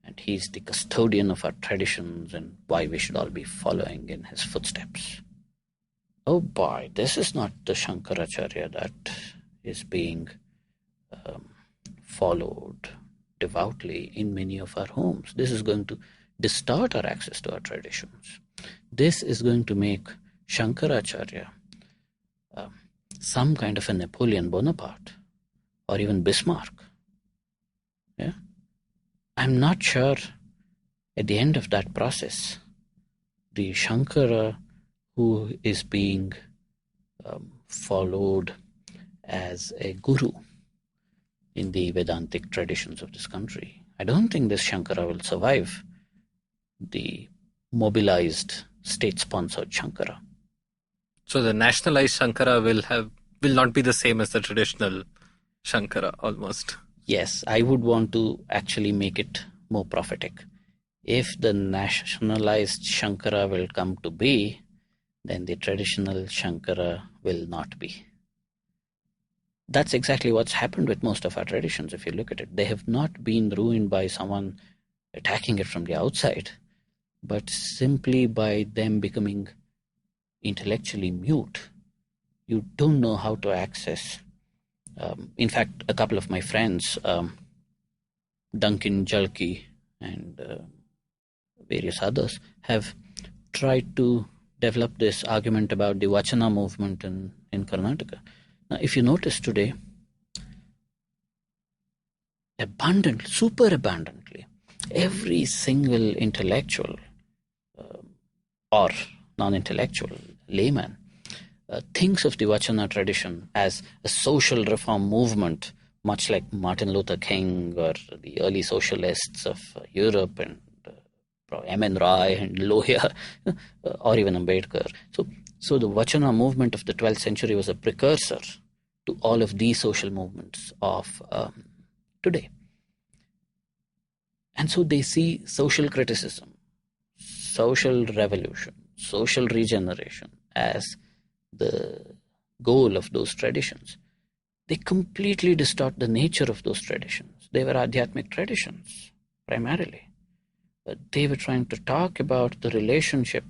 And he's the custodian of our traditions and why we should all be following in his footsteps. Oh boy, this is not the Shankaracharya that is being followed devoutly in many of our homes. This is going to distort our access to our traditions. This is going to make Shankaracharya some kind of a Napoleon Bonaparte or even Bismarck. Yeah? I'm not sure at the end of that process, the Shankara who is being followed as a guru in the Vedantic traditions of this country, I don't think this Shankara will survive the mobilized, state-sponsored Shankara. So the nationalized Shankara will not be the same as the traditional Shankara, almost. Yes, I would want to actually make it more prophetic. If the nationalized Shankara will come to be, then the traditional Shankara will not be. That's exactly what's happened with most of our traditions, if you look at it. They have not been ruined by someone attacking it from the outside, but simply by them becoming intellectually mute. You don't know how to access. In fact, a couple of my friends, Duncan Jalki and various others, have tried to develop this argument about the Vachana movement in Karnataka. Now, if you notice today, super abundantly, every single intellectual or non-intellectual layman thinks of the Vachana tradition as a social reform movement, much like Martin Luther King or the early socialists of Europe and M.N. Roy and Lohia or even Ambedkar. So the Vachana movement of the 12th century was a precursor to all of these social movements of today. And so they see social criticism, social revolution, social regeneration as the goal of those traditions. They completely distort the nature of those traditions. They were Adhyatmic traditions, primarily. They were trying to talk about the relationship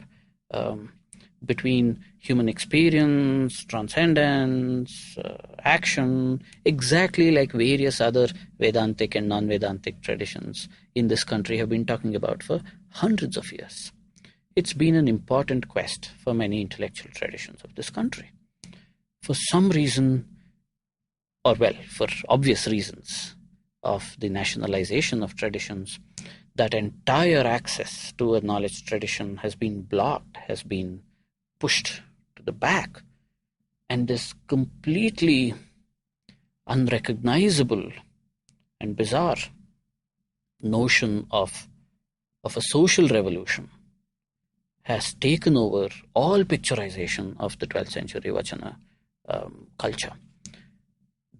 between human experience, transcendence, action, exactly like various other Vedantic and non-Vedantic traditions in this country have been talking about for hundreds of years. It's been an important quest for many intellectual traditions of this country. For some reason, or well, for obvious reasons of the nationalization of traditions, that entire access to a knowledge tradition has been blocked, has been pushed to the back. And this completely unrecognizable and bizarre notion of a social revolution has taken over all picturization of the 12th century Vachana culture.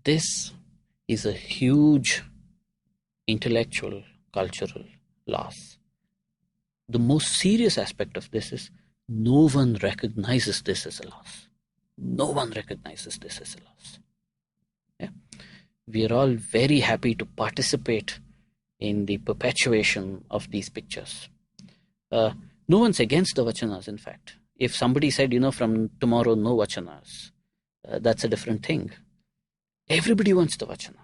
This is a huge intellectual, cultural loss. The most serious aspect of this is no one recognizes this as a loss. No one recognizes this as a loss. Yeah? We are all very happy to participate in the perpetuation of these pictures. No one's against the Vachanas, in fact. If somebody said, from tomorrow, no Vachanas, that's a different thing. Everybody wants the Vachanas.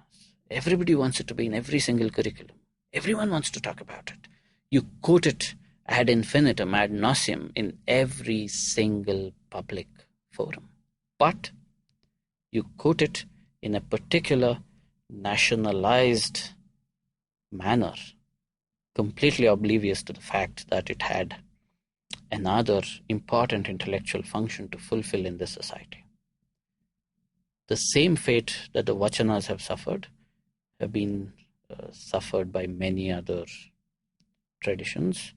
Everybody wants it to be in every single curriculum. Everyone wants to talk about it. You quote it ad infinitum, ad nauseum in every single public forum. But you quote it in a particular nationalized manner, completely oblivious to the fact that it had another important intellectual function to fulfill in this society. The same fate that the Vachanas have suffered have been suffered by many other traditions.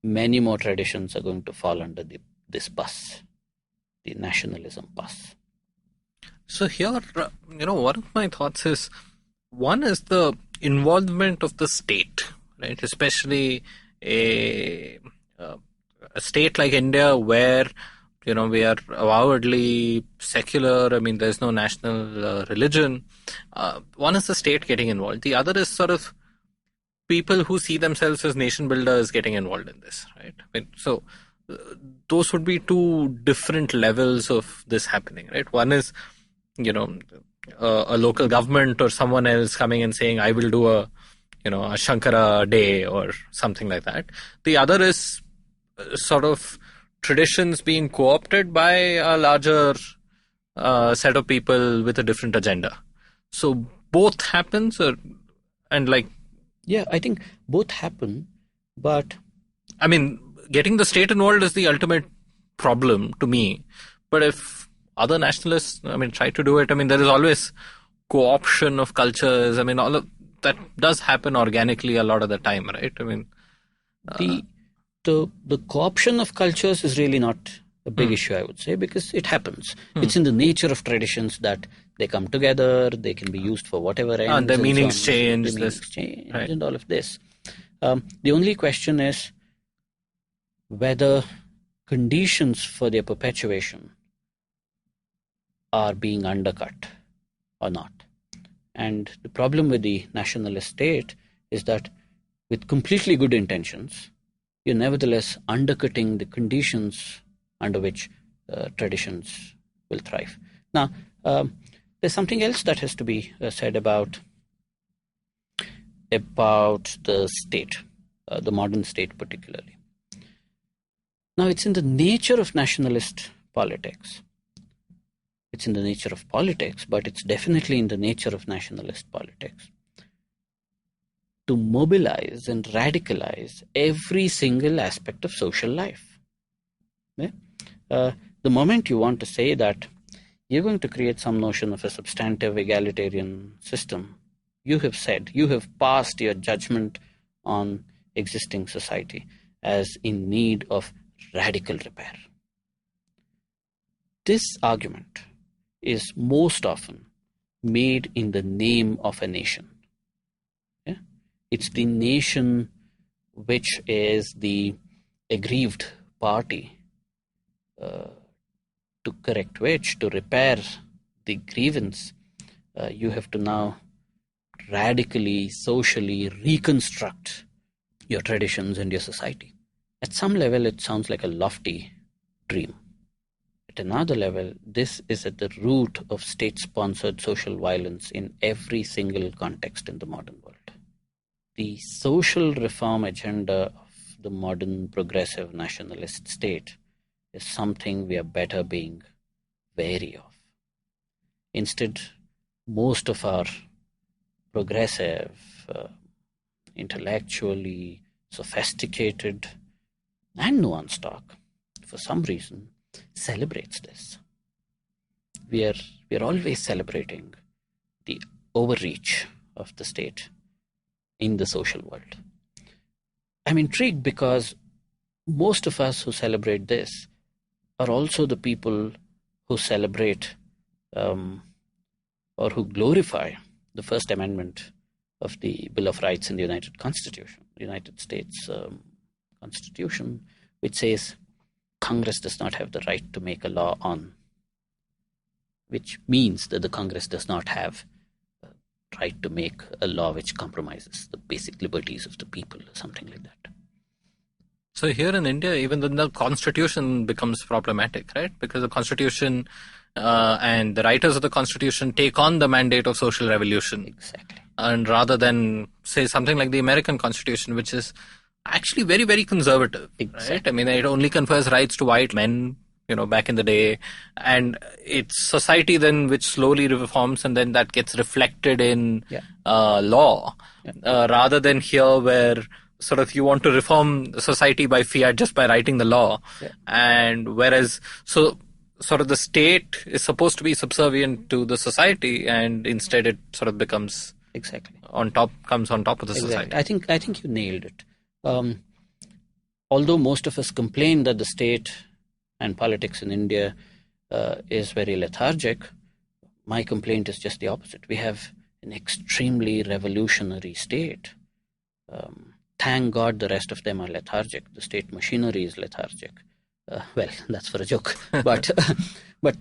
Many more traditions are going to fall under this bus, the nationalism bus. So here, one of my thoughts is, one is the involvement of the state, right? Especially a state like India where, we are avowedly secular. I mean, there's no national religion. One is the state getting involved. The other is sort of people who see themselves as nation builders getting involved in this, right? I mean, so those would be two different levels of this happening, right? One is, a local government or someone else coming and saying, I will do a Shankara day or something like that. The other is sort of traditions being co-opted by a larger set of people with a different agenda. So both happens, Yeah, I think both happen, but I mean, getting the state involved is the ultimate problem to me. But if other nationalists, try to do it, there is always co-option of cultures. All of that does happen organically a lot of the time, right? The co-option of cultures is really not a big issue, I would say, because it happens. It's in the nature of traditions that they come together, they can be used for whatever ends. And the meanings change. Right. And all of this. The only question is whether conditions for their perpetuation are being undercut or not. And the problem with the nationalist state is that with completely good intentions, you're nevertheless undercutting the conditions under which traditions will thrive. Now, there's something else that has to be said about the state, the modern state particularly. Now, it's in the nature of nationalist politics. It's in the nature of politics, but it's definitely in the nature of nationalist politics to mobilize and radicalize every single aspect of social life. Yeah? The moment you want to say that you're going to create some notion of a substantive egalitarian system, you have passed your judgment on existing society as in need of radical repair. This argument is most often made in the name of a nation. Yeah? It's the nation which is the aggrieved party to correct which, to repair the grievance, you have to now radically, socially reconstruct your traditions and your society. At some level, it sounds like a lofty dream. At another level, this is at the root of state-sponsored social violence in every single context in the modern world. The social reform agenda of the modern progressive nationalist state is something we are better being wary of. Instead, most of our progressive, intellectually sophisticated and nuanced talk, for some reason, celebrates this. We are always celebrating the overreach of the state in the social world. I'm intrigued because most of us who celebrate this are also the people who celebrate or who glorify the First Amendment of the Bill of Rights in the United States Constitution, which says Congress does not have the right to make a law on, which means that the Congress does not have the right to make a law which compromises the basic liberties of the people or something like that. So here in India, even then the Constitution becomes problematic, right? Because the Constitution and the writers of the Constitution take on the mandate of social revolution. Exactly. And rather than, say, something like the American Constitution, which is actually very, very conservative, right? It only confers rights to white men, back in the day. And it's society then which slowly reforms and then that gets reflected in law. Yeah. Rather than here where sort of you want to reform society by fiat just by writing the law. Yeah. And whereas, so sort of the state is supposed to be subservient to the society and instead it sort of becomes comes on top of the society. I think you nailed it. Although most of us complain that the state and politics in India is very lethargic, my complaint is just the opposite. We have an extremely revolutionary state. thank God the rest of them are lethargic. The state machinery is lethargic. Well, that's for a joke. But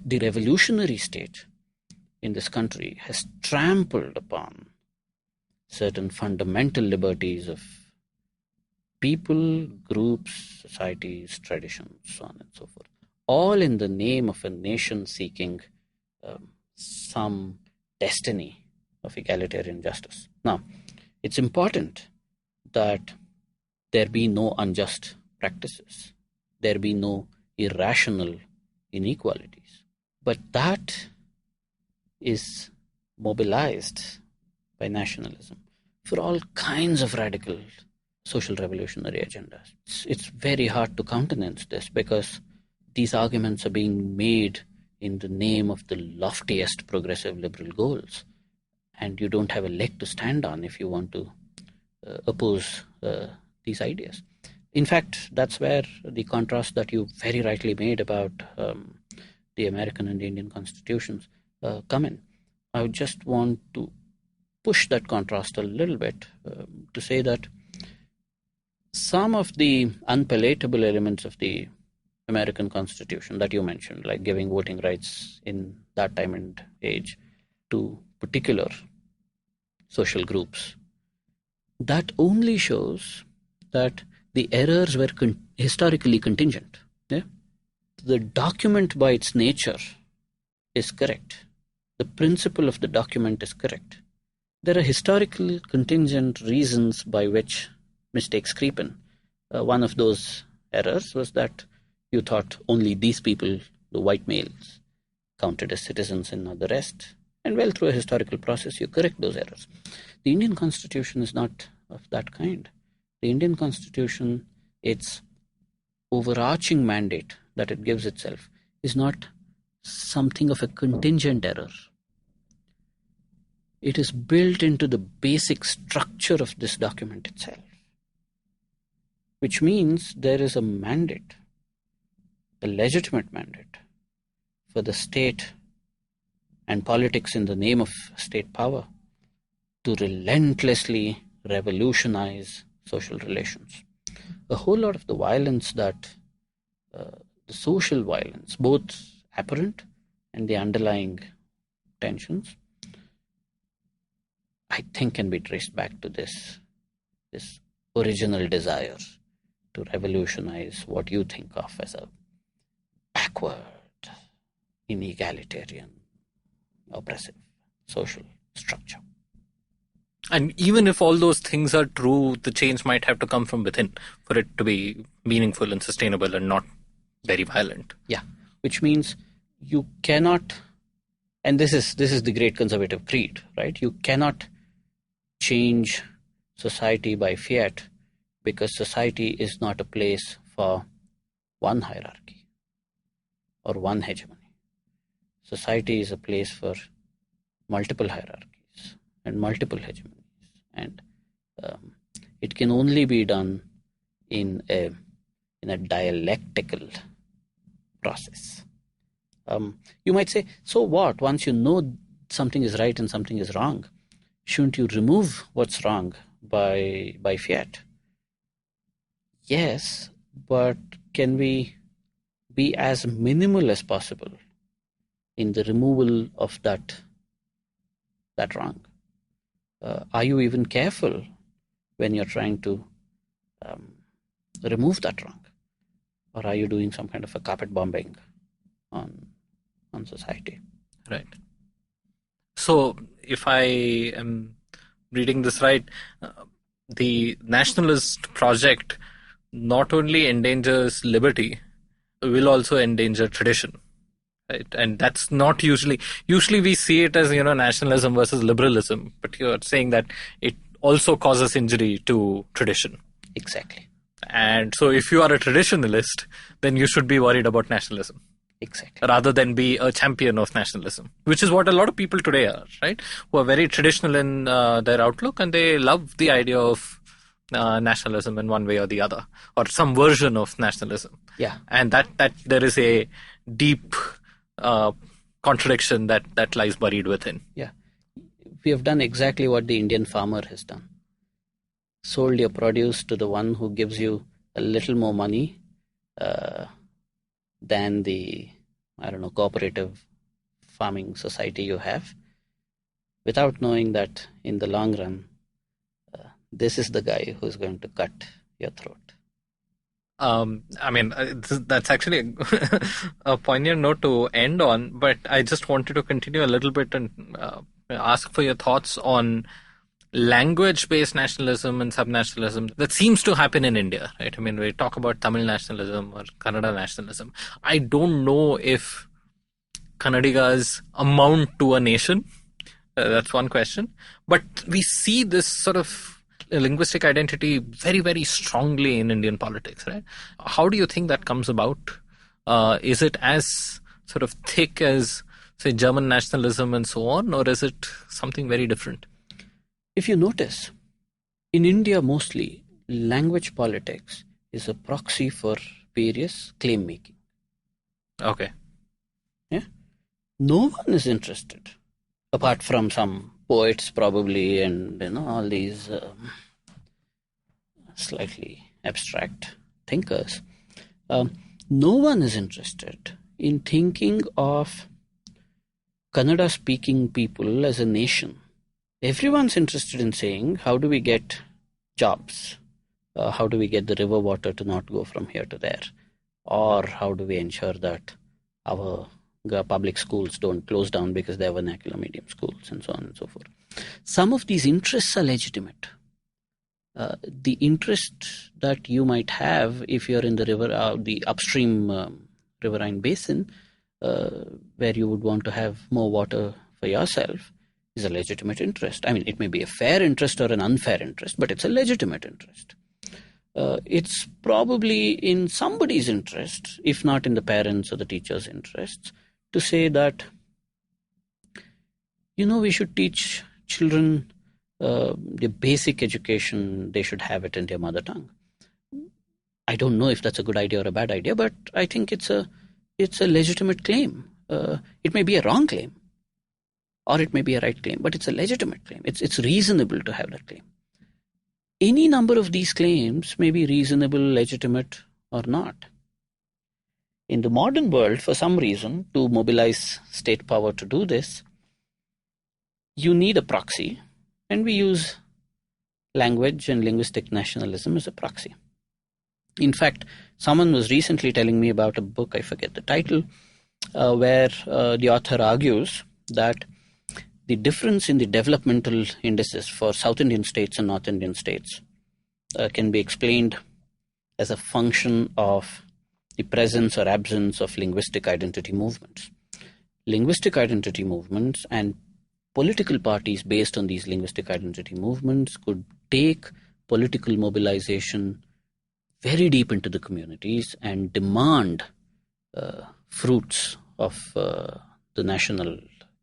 the revolutionary state in this country has trampled upon certain fundamental liberties of people, groups, societies, traditions, so on and so forth, all in the name of a nation seeking some destiny of egalitarian justice. Now, it's important that there be no unjust practices, there be no irrational inequalities. But that is mobilized by nationalism for all kinds of radical social revolutionary agendas. It's very hard to countenance this because these arguments are being made in the name of the loftiest progressive liberal goals, and you don't have a leg to stand on if you want to oppose these ideas. In fact, that's where the contrast that you very rightly made about the American and the Indian constitutions come in. I would just want to push that contrast a little bit to say that some of the unpalatable elements of the American Constitution that you mentioned, like giving voting rights in that time and age to particular social groups, that only shows that the errors were historically contingent. Yeah? The document by its nature is correct. The principle of the document is correct. There are historical contingent reasons by which mistakes creep in. One of those errors was that you thought only these people, the white males, counted as citizens and not the rest. And well, through a historical process, you correct those errors. The Indian Constitution is not of that kind. The Indian Constitution, its overarching mandate that it gives itself, is not something of a contingent error. It is built into the basic structure of this document itself, which means there is a mandate, a legitimate mandate for the state and politics in the name of state power to relentlessly revolutionize social relations. A whole lot of the violence that, the social violence, both apparent and the underlying tensions, I think can be traced back to this original desire to revolutionize what you think of as a backward, inegalitarian, oppressive social structure. And even if all those things are true, the change might have to come from within for it to be meaningful and sustainable and not very violent. Yeah, which means you cannot, and this is the great conservative creed, right? You cannot change society by fiat because society is not a place for one hierarchy or one hegemony. Society is a place for multiple hierarchies and multiple hegemonies, and it can only be done in a dialectical process. You might say, so what? Once you know something is right and something is wrong, shouldn't you remove what's wrong by fiat? Yes, but can we be as minimal as possible in the removal of that wrong? Are you even careful when you're trying to remove that wrong? Or are you doing some kind of a carpet bombing on society? Right. So if I am reading this right, the nationalist project not only endangers liberty, will also endanger tradition. Right? And that's not usually we see it as, nationalism versus liberalism, but you're saying that it also causes injury to tradition. Exactly. And so if you are a traditionalist, then you should be worried about nationalism. Exactly. Rather than be a champion of nationalism, which is what a lot of people today are, right? Who are very traditional in their outlook, and they love the idea of nationalism in one way or the other, or some version of nationalism. Yeah. And that there is a deep contradiction that lies buried within. Yeah. We have done exactly what the Indian farmer has done. sold your produce to the one who gives you a little more money than the, cooperative farming society you have, without knowing that in the long run, this is the guy who's going to cut your throat. That's actually a poignant note to end on, but I just wanted to continue a little bit and ask for your thoughts on language-based nationalism and subnationalism that seems to happen in India, right? I mean, we talk about Tamil nationalism or Kannada nationalism. I don't know if Kannadigas amount to a nation. That's one question. But we see this sort of linguistic identity very, very strongly in Indian politics, right? How do you think that comes about? Is it as sort of thick as, say, German nationalism and so on, or is it something very different? If you notice, in India mostly, language politics is a proxy for various claim making. Okay. Yeah? No one is interested, apart from some poets probably, and all these slightly abstract thinkers. No one is interested in thinking of Kannada-speaking people as a nation. Everyone's interested in saying, how do we get jobs? How do we get the river water to not go from here to there? Or how do we ensure that our public schools don't close down because they're vernacular medium schools, and so on and so forth. Some of these interests are legitimate. The interest that you might have if you're in the upstream riverine basin, where you would want to have more water for yourself, is a legitimate interest. I mean, it may be a fair interest or an unfair interest, but it's a legitimate interest. It's probably in somebody's interest, if not in the parents or the teacher's interests, to say that, we should teach children the basic education, they should have it in their mother tongue. I don't know if that's a good idea or a bad idea, but I think it's a legitimate claim. It may be a wrong claim, or it may be a right claim, but it's a legitimate claim. It's reasonable to have that claim. Any number of these claims may be reasonable, legitimate, or not. In the modern world, for some reason, to mobilize state power to do this, you need a proxy, and we use language and linguistic nationalism as a proxy. In fact, someone was recently telling me about a book, I forget the title, where the author argues that the difference in the developmental indices for South Indian states and North Indian states can be explained as a function of the presence or absence of linguistic identity movements. Linguistic identity movements and political parties based on these linguistic identity movements could take political mobilization very deep into the communities and demand fruits of the national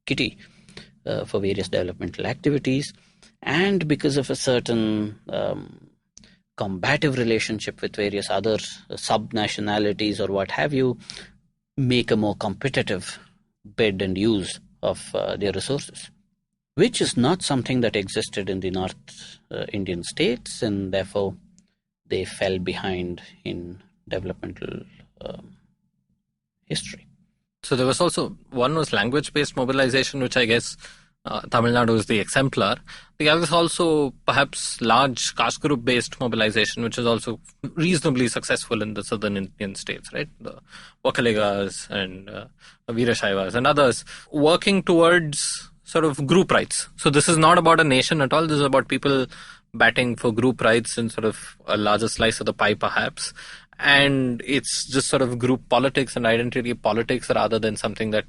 kitty for various developmental activities, and because of a certain combative relationship with various other sub-nationalities or what have you, make a more competitive bid and use of their resources, which is not something that existed in the North Indian states, and therefore they fell behind in developmental history. So there was also, one was language-based mobilization, which I guess Tamil Nadu is the exemplar. The other is also perhaps large caste group-based mobilization, which is also reasonably successful in the southern Indian states, right? The Vakaligas and Veerashaivas and others working towards sort of group rights. So this is not about a nation at all. This is about people batting for group rights in sort of a larger slice of the pie, perhaps. And it's just sort of group politics and identity politics rather than something that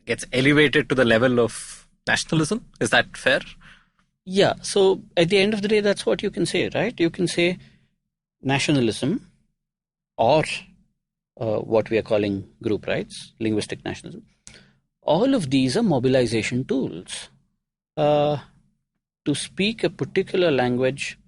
gets elevated to the level of nationalism. Is that fair? Yeah. So at the end of the day, that's what you can say, right? You can say nationalism, or what we are calling group rights, linguistic nationalism. All of these are mobilization tools to speak a particular language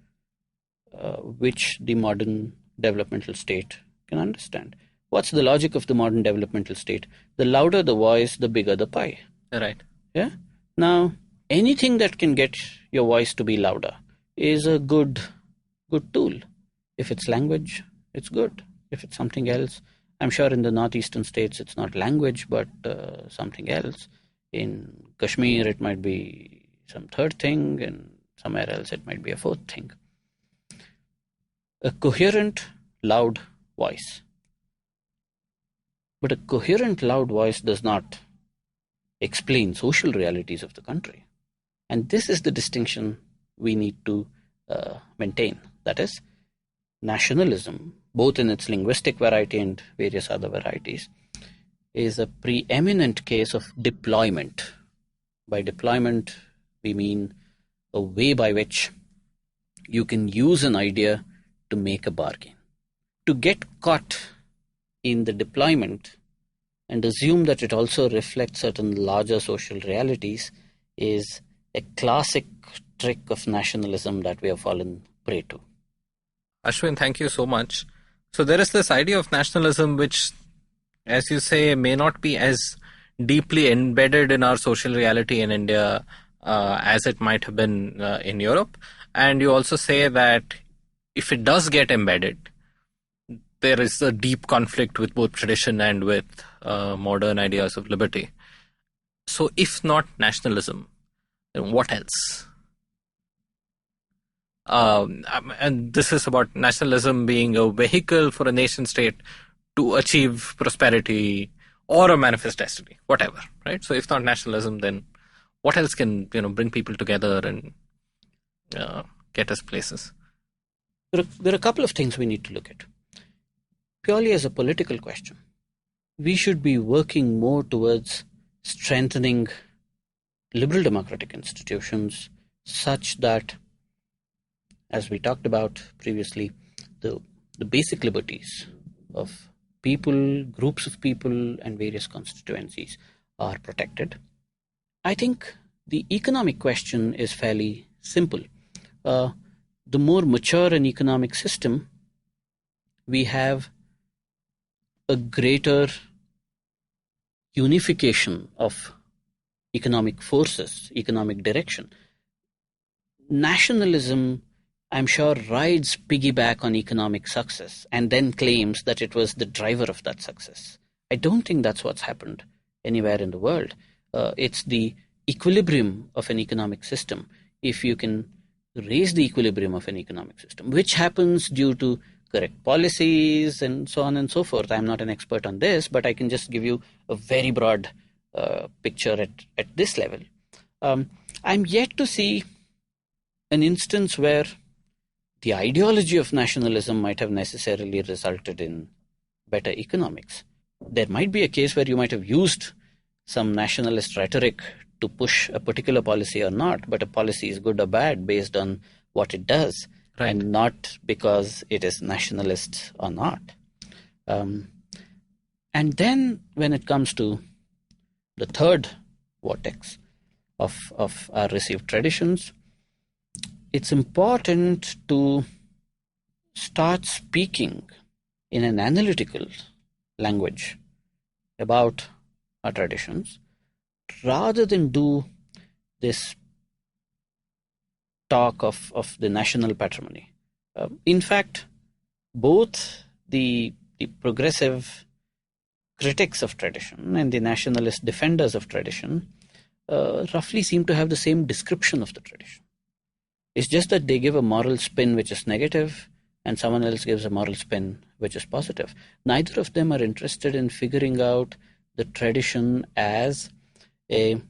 which the modern developmental state can understand. What's the logic of the modern developmental state? The louder the voice, the bigger the pie. Right. Yeah. Now, anything that can get your voice to be louder is a good tool. If it's language, it's good. If it's something else, I'm sure in the northeastern states it's not language but something else. In Kashmir it might be some third thing, and somewhere else it might be a fourth thing. A coherent, loud voice. But a coherent, loud voice does not explain social realities of the country. And this is the distinction we need to maintain. That is, nationalism, both in its linguistic variety and various other varieties, is a preeminent case of deployment. By deployment, we mean a way by which you can use an idea to make a bargain. To get caught in the deployment and assume that it also reflects certain larger social realities is a classic trick of nationalism that we have fallen prey to. Ashwin, thank you so much. So there is this idea of nationalism which, as you say, may not be as deeply embedded in our social reality in India as it might have been in Europe. And you also say that if it does get embedded, there is a deep conflict with both tradition and with modern ideas of liberty. So if not nationalism, then what else? And this is about nationalism being a vehicle for a nation state to achieve prosperity or a manifest destiny, whatever, right? So if not nationalism, then what else can bring people together and get us places? There are a couple of things we need to look at. Purely as a political question, we should be working more towards strengthening liberal democratic institutions such that, as we talked about previously, the basic liberties of people, groups of people, and various constituencies are protected. I think the economic question is fairly simple. The more mature an economic system, we have a greater unification of economic forces, economic direction. Nationalism, I'm sure, rides piggyback on economic success and then claims that it was the driver of that success. I don't think that's what's happened anywhere in the world. It's the equilibrium of an economic system. If you can raise the equilibrium of an economic system, which happens due to correct policies and so on and so forth. I'm not an expert on this, but I can just give you a very broad picture at this level. I'm yet to see an instance where the ideology of nationalism might have necessarily resulted in better economics. There might be a case where you might have used some nationalist rhetoric to push a particular policy or not, but a policy is good or bad based on what it does. Right. And not because it is nationalist or not. And then when it comes to the third vortex of our received traditions, it's important to start speaking in an analytical language about our traditions rather than do this talk of the national patrimony. In fact, both the progressive critics of tradition and the nationalist defenders of tradition roughly seem to have the same description of the tradition. It's just that they give a moral spin which is negative and someone else gives a moral spin which is positive. Neither of them are interested in figuring out the tradition as an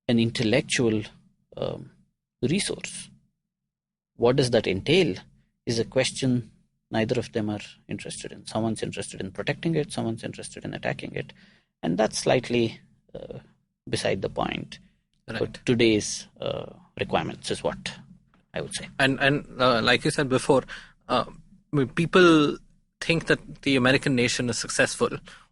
intellectual resource. What does that entail is a question neither of them are interested in. Someone's interested in protecting it, someone's interested in attacking it. And that's slightly beside the point. Right. But today's requirements is what I would say. And like you said before, people think that the American nation is successful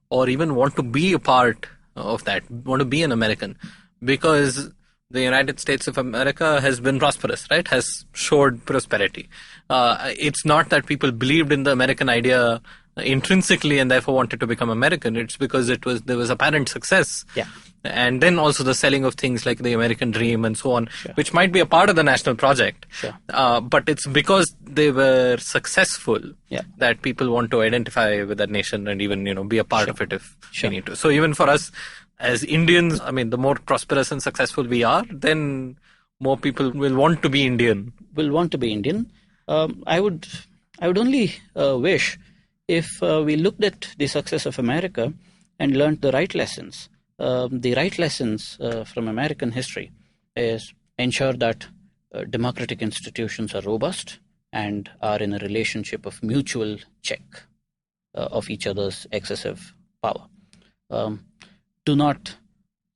or even want to be a part of that, want to be an American because the United States of America has been prosperous, right? Has showed prosperity. It's not that people believed in the American idea intrinsically and therefore wanted to become American. It's because there was apparent success. Yeah. And then also the selling of things like the American dream and so on, Sure. which might be a part of the national project. Sure. But it's because they were successful Yeah. that people want to identify with that nation and even, be a part of it if Sure. we need to. So even for us as Indians, I mean, the more prosperous and successful we are, then more people will want to be Indian. Will want to be Indian. I would only wish if we looked at the success of America and learned the right lessons. The right lessons from American history is ensure that democratic institutions are robust and are in a relationship of mutual check of each other's excessive power. Do not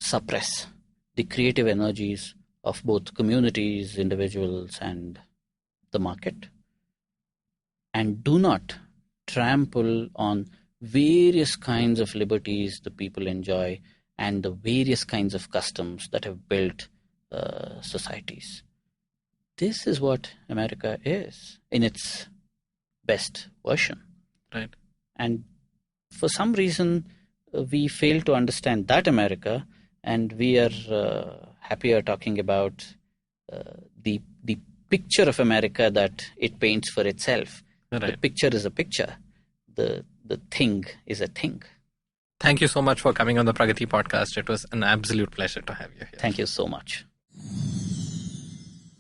suppress the creative energies of both communities, individuals, and the market. And do not trample on various kinds of liberties the people enjoy and the various kinds of customs that have built societies. This is what America is in its best version. Right. And for some reason, we fail to understand that America, and we are happier talking about the picture of America that it paints for itself. Right. The picture is a picture. The thing is a thing. Thank you so much for coming on the Pragati Podcast. It was an absolute pleasure to have you here. Thank you so much.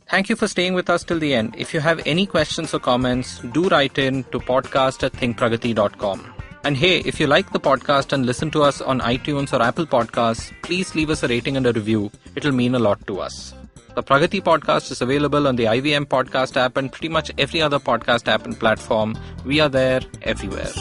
Thank you for staying with us till the end. If you have any questions or comments, do write in to podcast@thinkpragati.com. And hey, if you like the podcast and listen to us on iTunes or Apple Podcasts, please leave us a rating and a review. It'll mean a lot to us. The Pragati Podcast is available on the IVM Podcast app and pretty much every other podcast app and platform. We are there everywhere.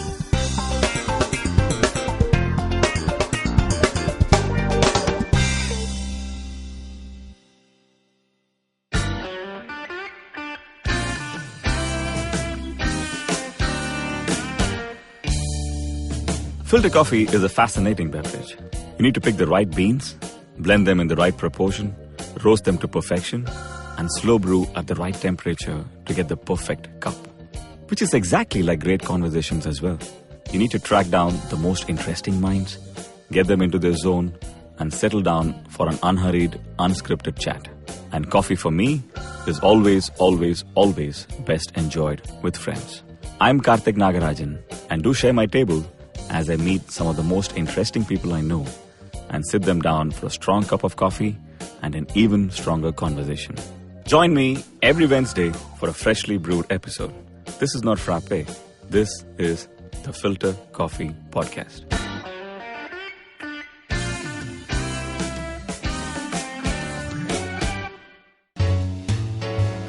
Filter coffee is a fascinating beverage. You need to pick the right beans, blend them in the right proportion, roast them to perfection, and slow brew at the right temperature to get the perfect cup. Which is exactly like great conversations as well. You need to track down the most interesting minds, get them into their zone, and settle down for an unhurried, unscripted chat. And coffee for me is always, always, always best enjoyed with friends. I'm Karthik Nagarajan, and do share my table as I meet some of the most interesting people I know and sit them down for a strong cup of coffee and an even stronger conversation. Join me every Wednesday for a freshly brewed episode. This is not frappe. This is the Filter Coffee Podcast.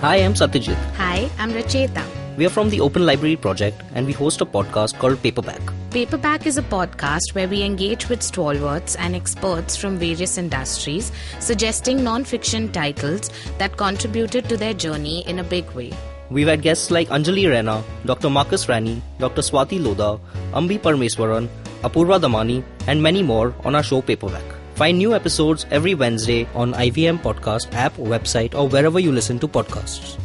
Hi, I'm Satyajit. Hi, I'm Racheta. We are from the Open Library Project and we host a podcast called Paperback. Paperback is a podcast where we engage with stalwarts and experts from various industries, suggesting non-fiction titles that contributed to their journey in a big way. We've had guests like Anjali Rana, Dr. Marcus Rani, Dr. Swati Lodha, Ambi Parmeswaran, Apurva Damani, and many more on our show Paperback. Find new episodes every Wednesday on IVM Podcast app, website, or wherever you listen to podcasts.